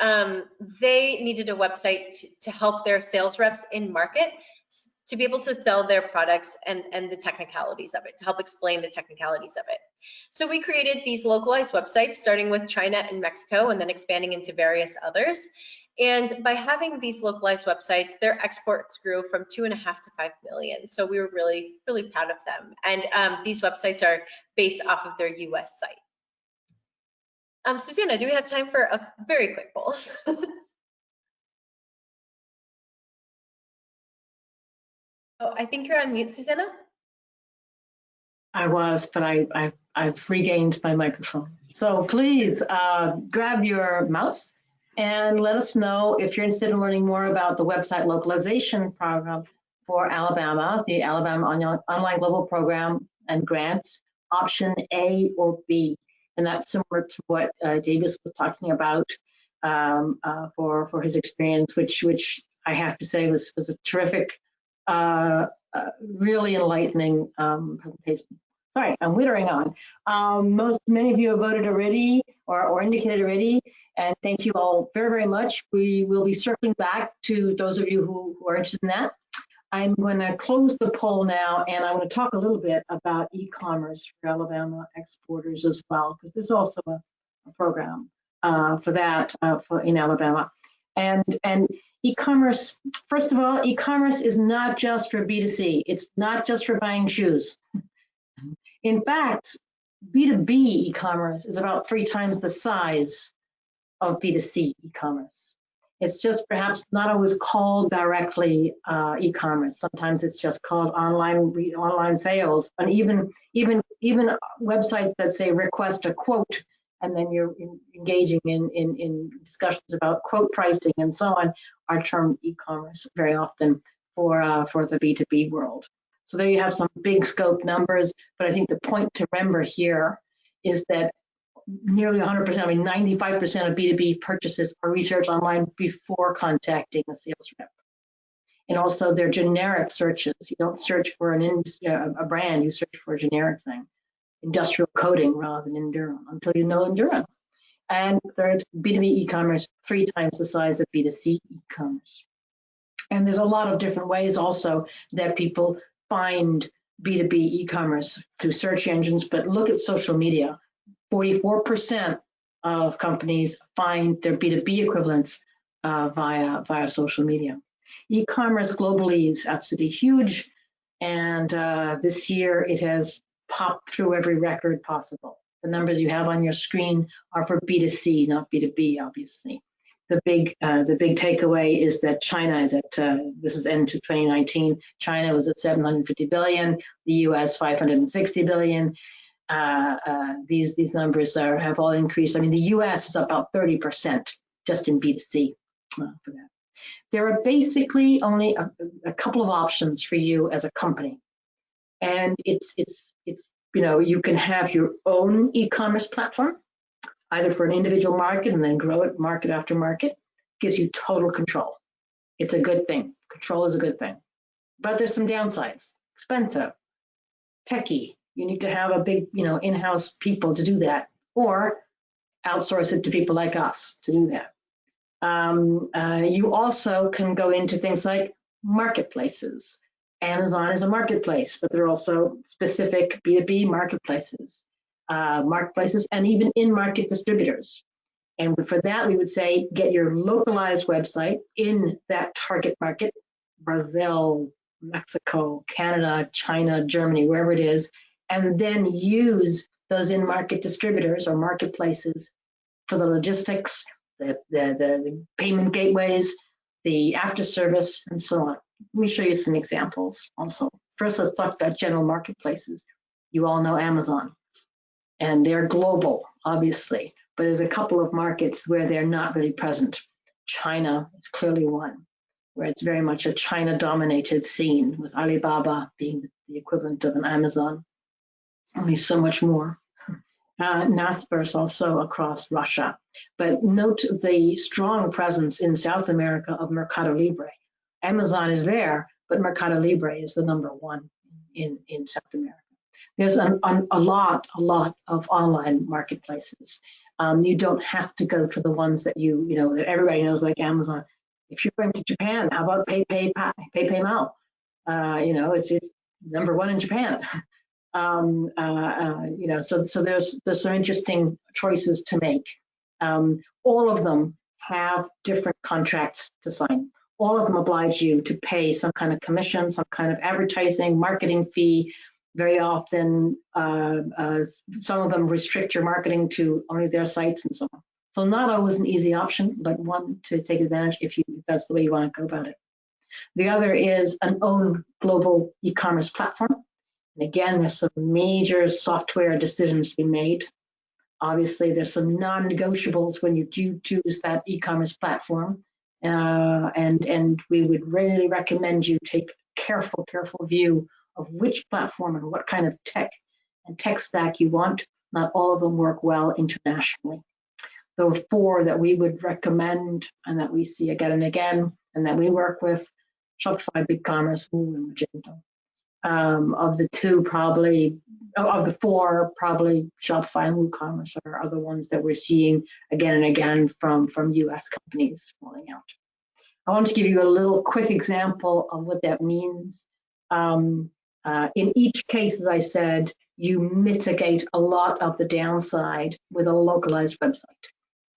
they needed a website to help their sales reps in market to be able to sell their products and the technicalities of it, to help explain the technicalities of it. So we created these localized websites, starting with China and Mexico, and then expanding into various others. And by having these localized websites, their exports grew from 2.5 to 5 million. So we were really, really proud of them. And these websites are based off of their US site. Susanna, do we have time for a very quick poll? Oh, I think you're on mute, Susanna. I was, but I've regained my microphone. So please grab your mouse and let us know if you're interested in learning more about the website localization program for Alabama, the Alabama Online Global Program and Grants, option A or B. And that's similar to what Davies was talking about for his experience, which I have to say was a terrific, really enlightening presentation. Sorry, I'm wittering on. Many of you have voted already or indicated already, and thank you all very, very much. We will be circling back to those of you who are interested in that. I'm going to close the poll now, and I want to talk a little bit about e-commerce for Alabama exporters as well, because there's also a program for that in Alabama. And e-commerce, first of all, e-commerce is not just for B2C. It's not just for buying shoes. In fact, B2B e-commerce is about 3 times the size of B2C e-commerce. It's just perhaps not always called directly e-commerce. Sometimes it's just called online sales, and even websites that say request a quote, and then you're engaging in discussions about quote pricing and so on, are termed e-commerce very often for the B2B world. So there you have some big scope numbers, but I think the point to remember here is that nearly 100%, I mean 95% of B2B purchases are researched online before contacting a sales rep. And also they're generic searches. You don't search for a brand, you search for a generic thing. Industrial coding rather than Induron, until you know Induron. And third, B2B e-commerce, 3 times the size of B2C e-commerce. And there's a lot of different ways also that people find B2B e-commerce through search engines, but look at social media. 44% of companies find their B2B equivalents via social media. E-commerce globally is absolutely huge, and this year it has popped through every record possible. The numbers you have on your screen are for B2C, not B2B, obviously. The big takeaway is that China is at, this is end to 2019, China was at 750 billion, the US 560 billion. These numbers have all increased. I mean, the US is about 30% just in B2C for that. There are basically only a couple of options for you as a company. And it's you know, you can have your own e-commerce platform, either for an individual market and then grow it market after market. Gives you total control. It's a good thing. Control is a good thing. But there's some downsides. Expensive, techie. You need to have a big, you know, in-house people to do that, or outsource it to people like us to do that. You also can go into things like marketplaces. Amazon is a marketplace, but there are also specific B2B marketplaces, and even in-market distributors. And for that, we would say get your localized website in that target market, Brazil, Mexico, Canada, China, Germany, wherever it is, and then use those in-market distributors or marketplaces for the logistics, the payment gateways, the after service, and so on. Let me show you some examples also. First, let's talk about general marketplaces. You all know Amazon, and they're global, obviously, but there's a couple of markets where they're not really present. China is clearly one, where it's very much a China-dominated scene, with Alibaba being the equivalent of an Amazon, only so much more. Naspers also across Russia. But note the strong presence in South America of Mercado Libre. Amazon is there, but Mercado Libre is the #1 in South America. There's a lot of online marketplaces. You don't have to go to the ones that that everybody knows, like Amazon. If you're going to Japan, how about PayPay Mao? It's #1 in Japan. You know, so there's some interesting choices to make. All of them have different contracts to sign. All of them oblige you to pay some kind of commission, some kind of advertising, marketing fee. Very often, some of them restrict your marketing to only their sites and so on. So not always an easy option, but one to take advantage if that's the way you want to go about it. The other is an own global e-commerce platform. And again, there's some major software decisions to be made. Obviously, there's some non-negotiables when you do choose that e-commerce platform. And we would really recommend you take a careful view of which platform and what kind of tech stack you want. Not all of them work well internationally. The 4 that we would recommend and that we see again and again and that we work with, Shopify, BigCommerce, Wolfe, and Magento. Of the 2, probably, of the 4, probably Shopify and WooCommerce are the ones that we're seeing again and again from US companies rolling out. I want to give you a little quick example of what that means. In each case, as I said, you mitigate a lot of the downside with a localized website.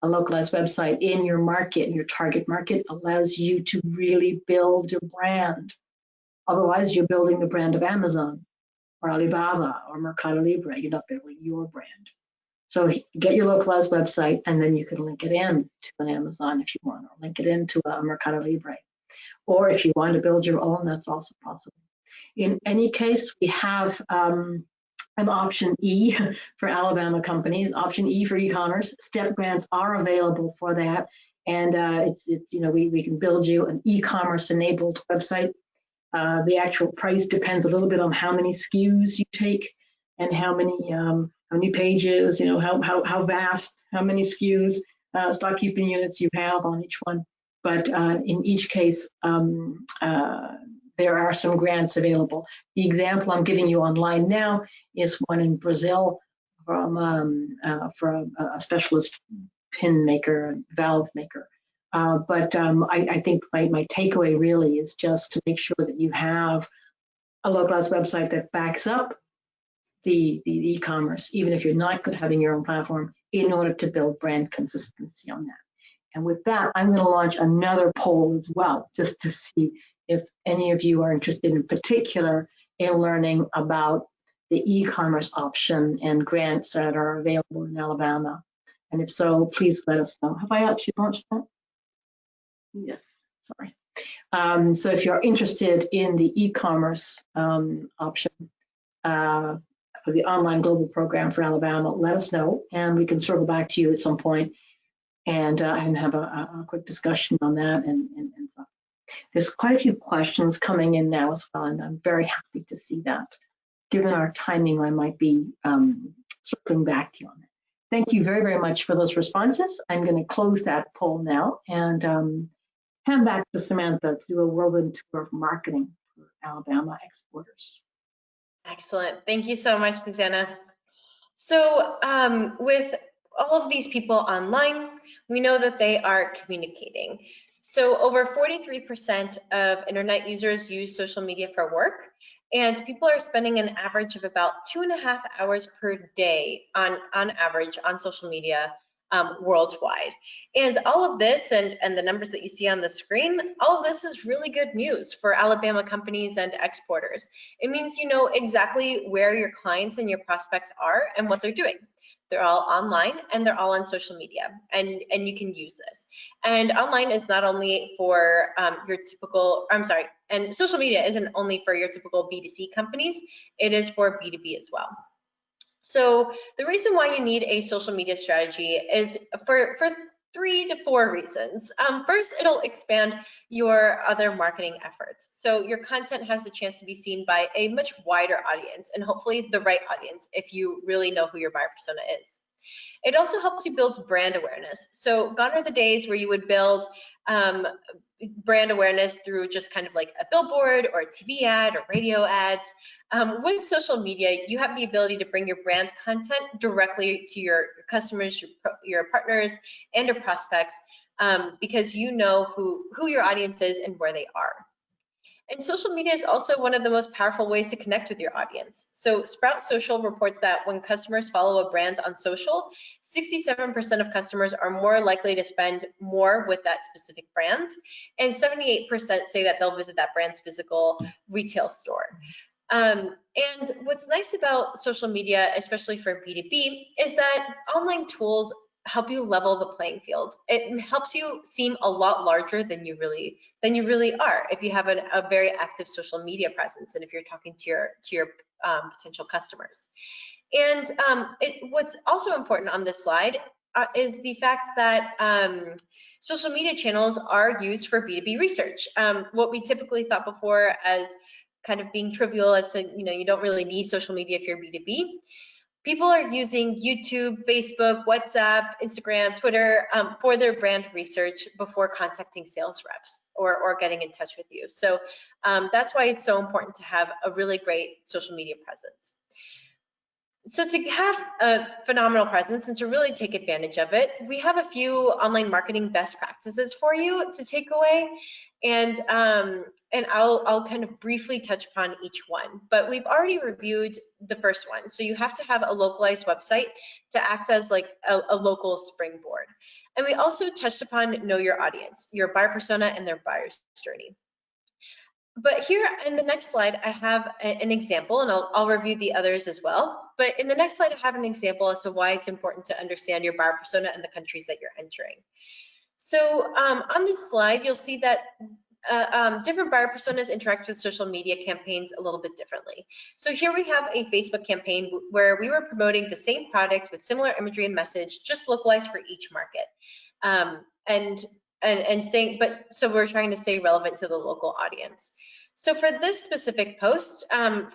A localized website in your market, in your target market, allows you to really build your brand. Otherwise, you're building the brand of Amazon or Alibaba or Mercado Libre. You're not building your brand. So get your localized website, and then you can link it in to an Amazon if you want, or link it into a Mercado Libre. Or if you want to build your own, that's also possible. In any case, we have an option E for Alabama companies, option E for e-commerce. Step grants are available for that, and it's you know, we can build you an e-commerce enabled website. The actual price depends a little bit on how many SKUs you take and how many pages, you know, how vast, how many SKUs, stock keeping units you have on each one. But in each case, there are some grants available. The example I'm giving you online now is one in Brazil from for a specialist pin maker, valve maker. But I think my takeaway really is just to make sure that you have a localized website that backs up the e-commerce, even if you're not having your own platform, in order to build brand consistency on that. And with that, I'm going to launch another poll as well, just to see if any of you are interested in particular in learning about the e-commerce option and grants that are available in Alabama. And if so, please let us know. Have I actually launched that? Yes, sorry. So if you're interested in the e-commerce option for the online global program for Alabama, let us know, and we can circle back to you at some point and have a quick discussion on that and stuff. There's quite a few questions coming in now as well, and I'm very happy to see that. Given our timing, I might be circling back to you on that. Thank you very, very much for those responses. I'm going to close that poll now and hand back to Samantha to do a whirlwind tour of marketing for Alabama exporters. Excellent. Thank you so much, Susanna. So with all of these people online, we know that they are communicating. So over 43% of internet users use social media for work, and people are spending an average of about 2.5 hours per day on average on social media worldwide. And all of this and the numbers that you see on the screen, all of this is really good news for Alabama companies and exporters. It means you know exactly where your clients and your prospects are and what they're doing. They're all online and they're all on social media, and you can use this. And online is not only for your typical, and social media isn't only for your typical B2C companies, it is for B2B as well. So the reason why you need a social media strategy is for 3 to 4 reasons. First, it'll expand your other marketing efforts. So your content has the chance to be seen by a much wider audience, and hopefully the right audience if you really know who your buyer persona is. It also helps you build brand awareness. So gone are the days where you would build brand awareness through just kind of like a billboard or a TV ad or radio ads. With social media, you have the ability to bring your brand's content directly to your customers, your partners, and your prospects because you know who your audience is and where they are. And social media is also one of the most powerful ways to connect with your audience. So Sprout Social reports that when customers follow a brand on social, 67% of customers are more likely to spend more with that specific brand, and 78% say that they'll visit that brand's physical retail store. And what's nice about social media, especially for B2B, is that online tools help you level the playing field. It helps you seem a lot larger than you really are if you have a very active social media presence and if you're talking to your potential customers. And what's also important on this slide is the fact that social media channels are used for B2B research. What we typically thought before as kind of being trivial, as to, you don't really need social media if you're B2B. People are using YouTube, Facebook, WhatsApp, Instagram, Twitter for their brand research before contacting sales reps or getting in touch with you. So that's why it's so important to have a really great social media presence. So to have a phenomenal presence and to really take advantage of it, we have a few online marketing best practices for you to take away. And I'll kind of briefly touch upon each one, but we've already reviewed the first one. So you have to have a localized website to act as like a local springboard. And we also touched upon know your audience, your buyer persona and their buyer's journey. But here in the next slide, I have an example, and I'll review the others as well. But in the next slide, I have an example as to why it's important to understand your buyer persona and the countries that you're entering. So on this slide, you'll see that different buyer personas interact with social media campaigns a little bit differently. So here we have a Facebook campaign where we were promoting the same product with similar imagery and message, just localized for each market. So we're trying to stay relevant to the local audience. So for this specific post,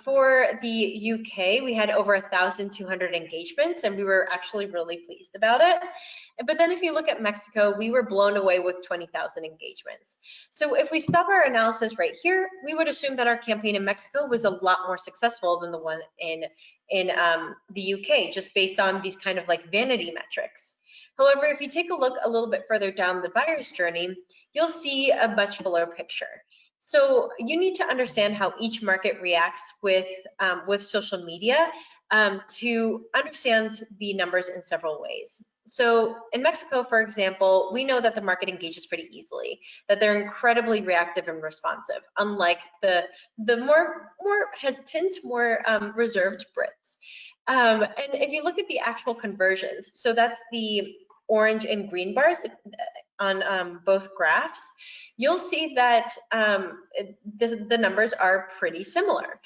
for the UK, we had over 1,200 engagements, and we were actually really pleased about it. But then if you look at Mexico, we were blown away with 20,000 engagements. So if we stop our analysis right here, we would assume that our campaign in Mexico was a lot more successful than the one in the UK, just based on these kind of like vanity metrics. However, if you take a look a little bit further down the buyer's journey, you'll see a much fuller picture. So you need to understand how each market reacts with social media to understand the numbers in several ways. So in Mexico, for example, we know that the market engages pretty easily, that they're incredibly reactive and responsive, unlike the more hesitant, more reserved Brits. And if you look at the actual conversions, so that's the orange and green bars on both graphs, you'll see that the numbers are pretty similar.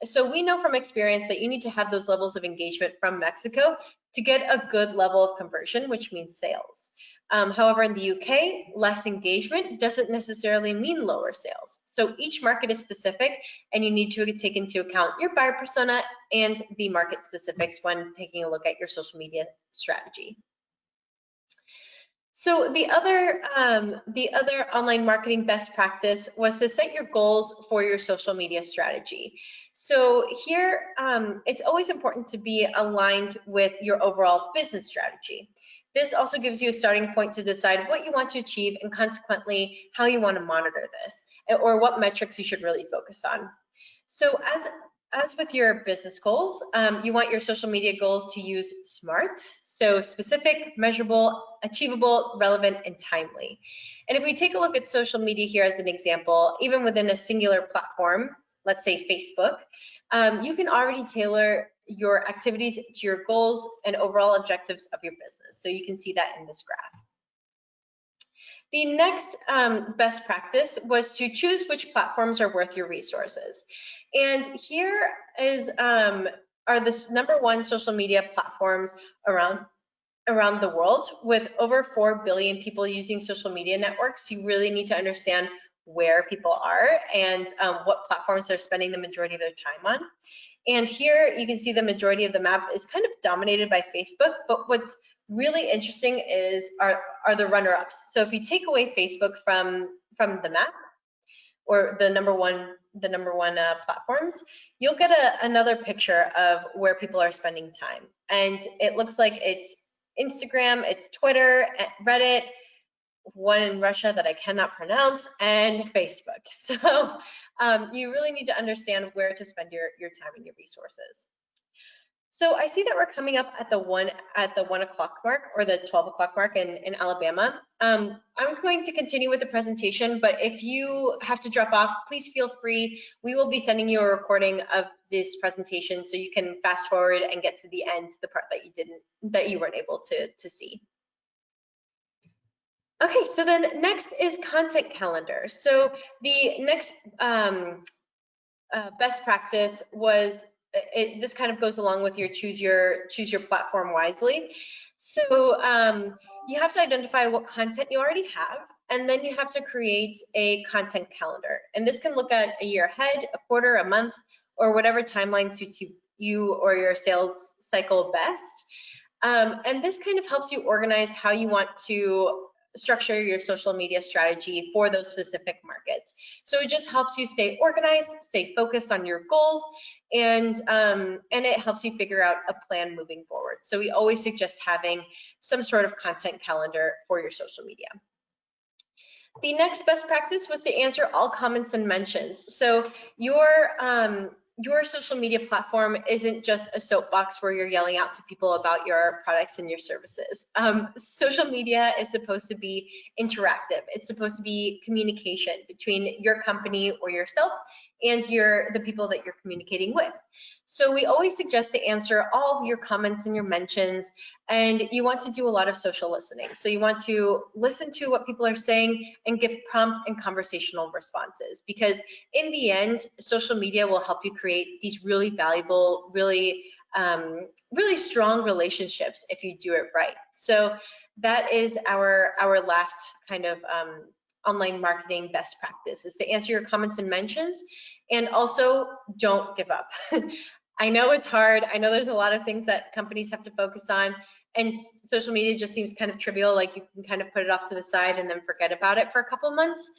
So we know from experience that you need to have those levels of engagement from Mexico to get a good level of conversion, which means sales. However, in the UK, less engagement doesn't necessarily mean lower sales. So each market is specific, and you need to take into account your buyer persona and the market specifics when taking a look at your social media strategy. So the other online marketing best practice was to set your goals for your social media strategy. So here, it's always important to be aligned with your overall business strategy. This also gives you a starting point to decide what you want to achieve and consequently how you want to monitor this, or what metrics you should really focus on. So as with your business goals, you want your social media goals to use SMART. So specific, measurable, achievable, relevant, and timely. And if we take a look at social media here as an example, even within a singular platform, let's say Facebook, you can already tailor your activities to your goals and overall objectives of your business. So you can see that in this graph. The next best practice was to choose which platforms are worth your resources. And here are the #1 social media platforms around the world. With over 4 billion people using social media networks, you really need to understand where people are and what platforms they're spending the majority of their time on. And here you can see the majority of the map is kind of dominated by Facebook, but what's really interesting are the runner-ups. So if you take away Facebook from the map, or the number one platforms, you'll get another picture of where people are spending time. And it looks like it's Instagram, it's Twitter, Reddit, one in Russia that I cannot pronounce, and Facebook. So you really need to understand where to spend your time and your resources. So I see that we're coming up at the 1 o'clock mark, or the 12 o'clock mark in Alabama. I'm going to continue with the presentation, but if you have to drop off, please feel free. We will be sending you a recording of this presentation so you can fast forward and get to the end, the part that you weren't able to see. Okay, so then next is content calendar. So the next best practice was, this kind of goes along with your choose your platform wisely. So you have to identify what content you already have, and then you have to create a content calendar. And this can look at a year ahead, a quarter, a month, or whatever timeline suits you or your sales cycle best. And this kind of helps you organize how you want to structure your social media strategy for those specific markets. So it just helps you stay organized, stay focused on your goals, and it helps you figure out a plan moving forward. So we always suggest having some sort of content calendar for your social media. The next best practice was to answer all comments and mentions. So your social media platform isn't just a soapbox where you're yelling out to people about your products and your services. Social media is supposed to be interactive. It's supposed to be communication between your company or yourself and the people that you're communicating with. So we always suggest to answer all of your comments and your mentions, and you want to do a lot of social listening. So you want to listen to what people are saying and give prompt and conversational responses, because in the end, social media will help you create these really valuable, really strong relationships if you do it right. So that is our last kind of online marketing best practice, is to answer your comments and mentions, and also don't give up. I know it's hard. I know there's a lot of things that companies have to focus on, and social media just seems kind of trivial, like you can kind of put it off to the side and then forget about it for a couple months.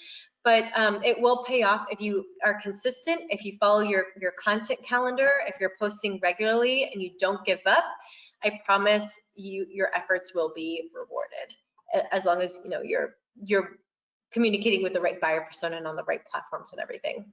But it will pay off if you are consistent, if you follow your content calendar, if you're posting regularly and you don't give up. I promise your efforts will be rewarded, as long as you're communicating with the right buyer persona and on the right platforms and everything.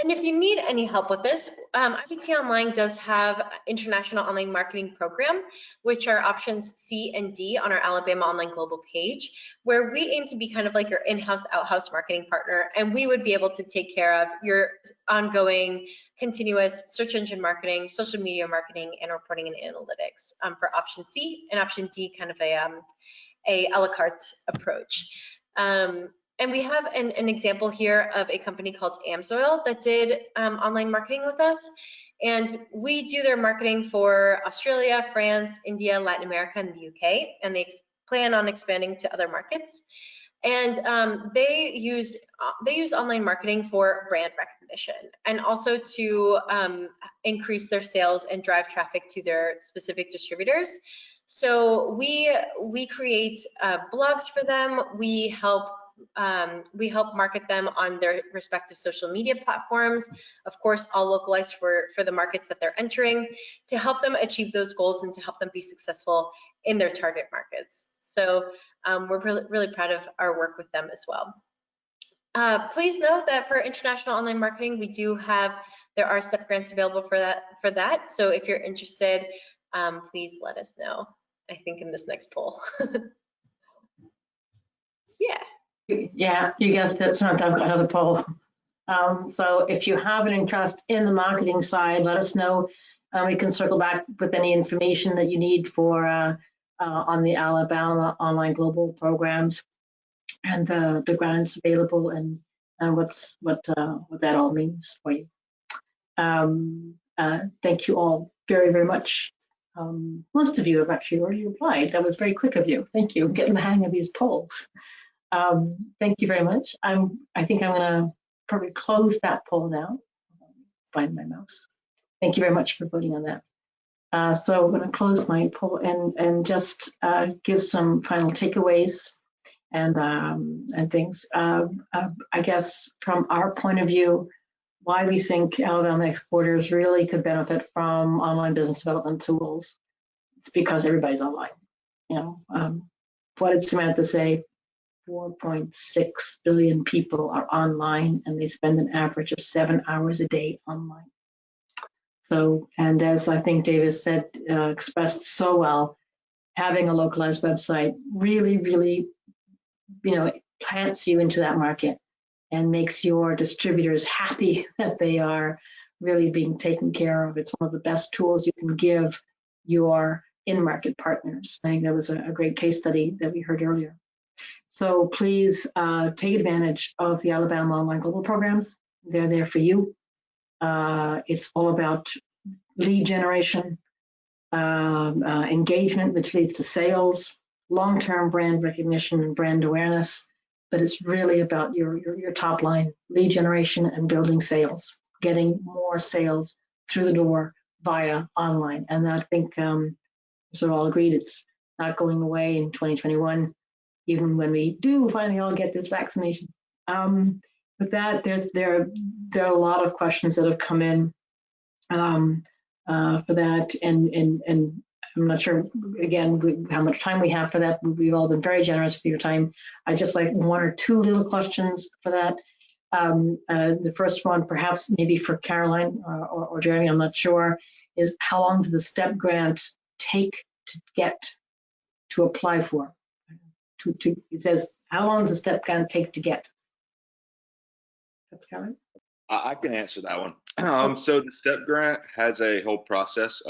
And if you need any help with this, IBT Online does have International Online Marketing Program, which are options C and D on our Alabama Online Global page, where we aim to be kind of like your in-house, out-house marketing partner, and we would be able to take care of your ongoing, continuous search engine marketing, social media marketing, and reporting and analytics for option C, and option D kind of a la carte approach. And we have an example here of a company called Amsoil that did online marketing with us. And we do their marketing for Australia, France, India, Latin America, and the UK. And they plan on expanding to other markets. And they use online marketing for brand recognition, and also to increase their sales and drive traffic to their specific distributors. So we create blogs for them. We help market them on their respective social media platforms, of course, all localized for the markets that they're entering, to help them achieve those goals and to help them be successful in their target markets. So we're really proud of our work with them as well. Please note that for international online marketing, there are STEP grants available for that. So if you're interested, please let us know, I think, in this next poll. Yeah. Yeah, you guessed it, so I've got another poll. So if you have an interest in the marketing side, let us know. We can circle back with any information that you need for on the Alabama Online Global programs and the grants available, and what that all means for you. Thank you all very, very much. Most of you have actually already replied. That was very quick of you. Thank you. Getting the hang of these polls. Thank you very much. I think I'm gonna probably close that poll now. Find my mouse. Thank you very much for voting on that. So I'm gonna close my poll and just give some final takeaways and things. I guess from our point of view, why we think Alabama exporters really could benefit from online business development tools. It's because everybody's online. What did Samantha say? 4.6 billion people are online, and they spend an average of 7 hours a day online. So, and as I think Davis said, expressed so well, having a localized website really, really, plants you into that market and makes your distributors happy that they are really being taken care of. It's one of the best tools you can give your in-market partners. I think that was a great case study that we heard earlier. So please take advantage of the Alabama Online Global programs. They're there for you. It's all about lead generation, engagement, which leads to sales, long-term brand recognition and brand awareness. But it's really about your top line, lead generation and building sales, getting more sales through the door via online. And I think so all agreed it's not going away in 2021, even when we do finally all get this vaccination. With that, there are a lot of questions that have come in for that, and I'm not sure again how much time we have for that. We've all been very generous with your time. I just like one or two little questions for that. The first one, perhaps maybe for Caroline or Jeremy, I'm not sure, is how long does the STEP grant take to get to apply for? It says, how long does the STEP grant take to get? Caroline? I can answer that one. So the STEP grant has a whole process.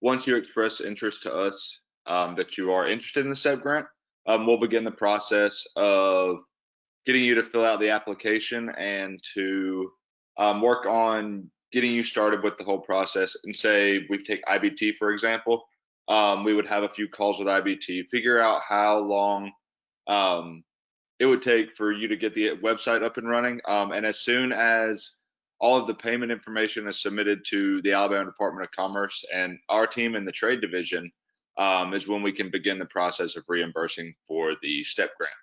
Once you express interest to us that you are interested in the STEP grant, we'll begin the process of getting you to fill out the application and to work on getting you started with the whole process. And say we take IBT, for example, we would have a few calls with IBT, figure out how long it would take for you to get the website up and running. And as soon as all of the payment information is submitted to the Alabama Department of Commerce and our team in the trade division, is when we can begin the process of reimbursing for the STEP grant.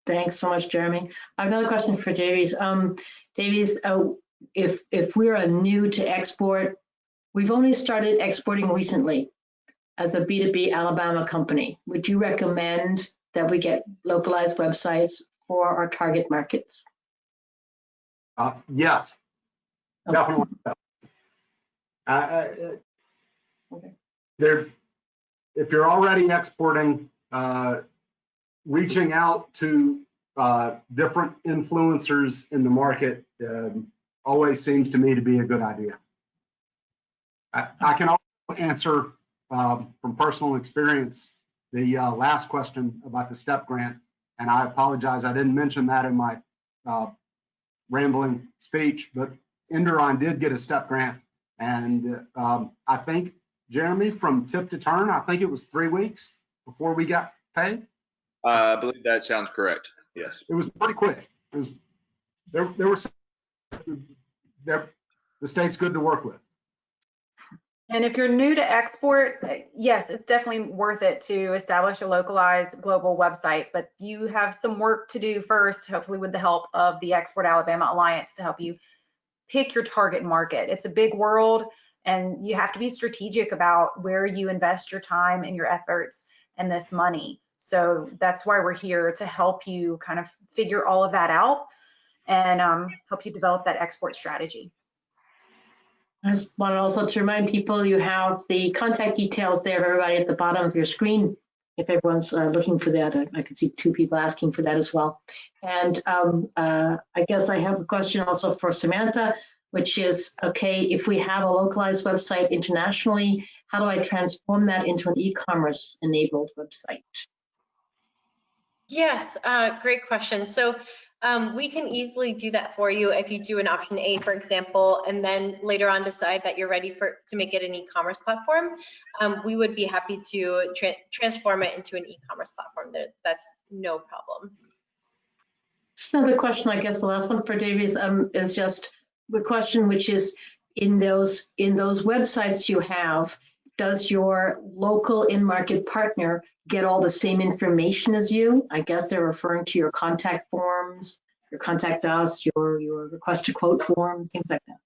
Thanks so much, Jeremy. I have another question for Davies. Davies, if we're new to export, we've only started exporting recently as a B2B Alabama company. Would you recommend that we get localized websites for our target markets? Yes, Okay. definitely. Okay. If you're already exporting, reaching out to different influencers in the market always seems to me to be a good idea. I can also answer from personal experience the last question about the STEP grant, and I apologize, I didn't mention that in my rambling speech, but Induron did get a STEP grant, and I think, Jeremy, from tip to turn, I think it was 3 weeks before we got paid. I believe that sounds correct. Yes. It was pretty quick. It was the state's good to work with. And if you're new to export, yes, it's definitely worth it to establish a localized global website, but you have some work to do first, hopefully with the help of the Export Alabama Alliance to help you pick your target market. It's a big world, and you have to be strategic about where you invest your time and your efforts and this money. So that's why we're here, to help you kind of figure all of that out and help you develop that export strategy. I just wanted also to remind people you have the contact details there of everybody at the bottom of your screen. If everyone's looking for that, I can see 2 people asking for that as well. And I guess I have a question also for Samantha, which is, okay, if we have a localized website internationally, how do I transform that into an e-commerce enabled website? Yes, great question. So we can easily do that for you if you do an option A, for example, and then later on decide that you're ready to make it an e-commerce platform. We would be happy to transform it into an e-commerce platform. That's no problem. Just another question, I guess the last one for Davies is just the question, which is in those websites you have, does your local in-market partner get all the same information as you? I guess they're referring to your contact forms, your contact us, your request to quote forms, things like that.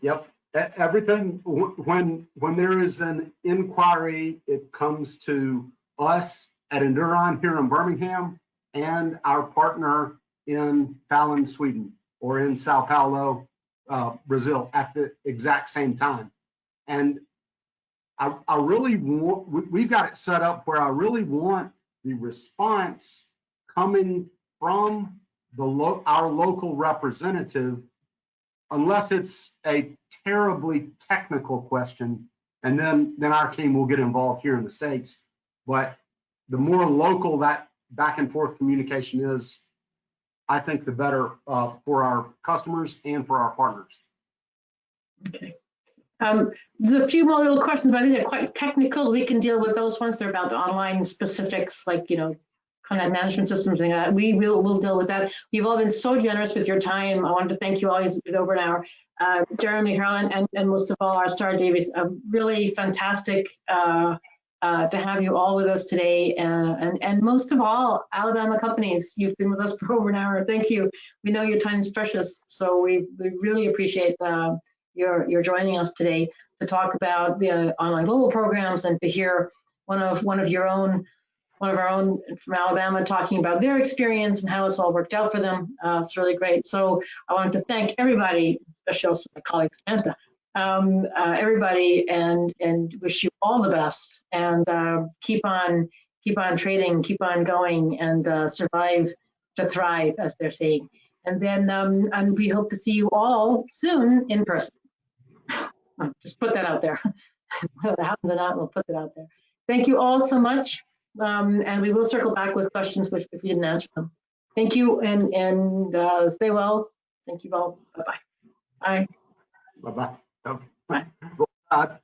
Yep, everything, when there is an inquiry, it comes to us at Induron here in Birmingham and our partner in Tallinn, Sweden, or in Sao Paulo, Brazil at the exact same time. And I really want, we've got it set up where I really want the response coming from our local representative, unless it's a terribly technical question, and then our team will get involved here in the States. But the more local that back and forth communication is, I think the better for our customers and for our partners. Okay. There's a few more little questions, but I think they're quite technical. We can deal with those ones. They're about the online specifics, like, you know, content management systems and that. We'll deal with that. You've all been so generous with your time. I wanted to thank you all. It's been over an hour. Jeremy, Carolyn, and most of all, our star Davies, really fantastic to have you all with us today. And most of all, Alabama companies, you've been with us for over an hour. Thank you. We know your time is precious, so we really appreciate your joining us today to talk about the online global programs and to hear one of our own from Alabama talking about their experience and how it's all worked out for them. It's really great. So I wanted to thank everybody, especially also my colleague Samantha, everybody, and wish you all the best, and keep on trading, keep on going, and survive to thrive, as they're saying. And then and we hope to see you all soon in person. Just put that out there. Whether it happens or not, we'll put that out there. Thank you all so much. And we will circle back with questions which if we didn't answer them. Thank you, and stay well. Thank you all. Bye-bye. Bye. Bye-bye. Bye. Bye.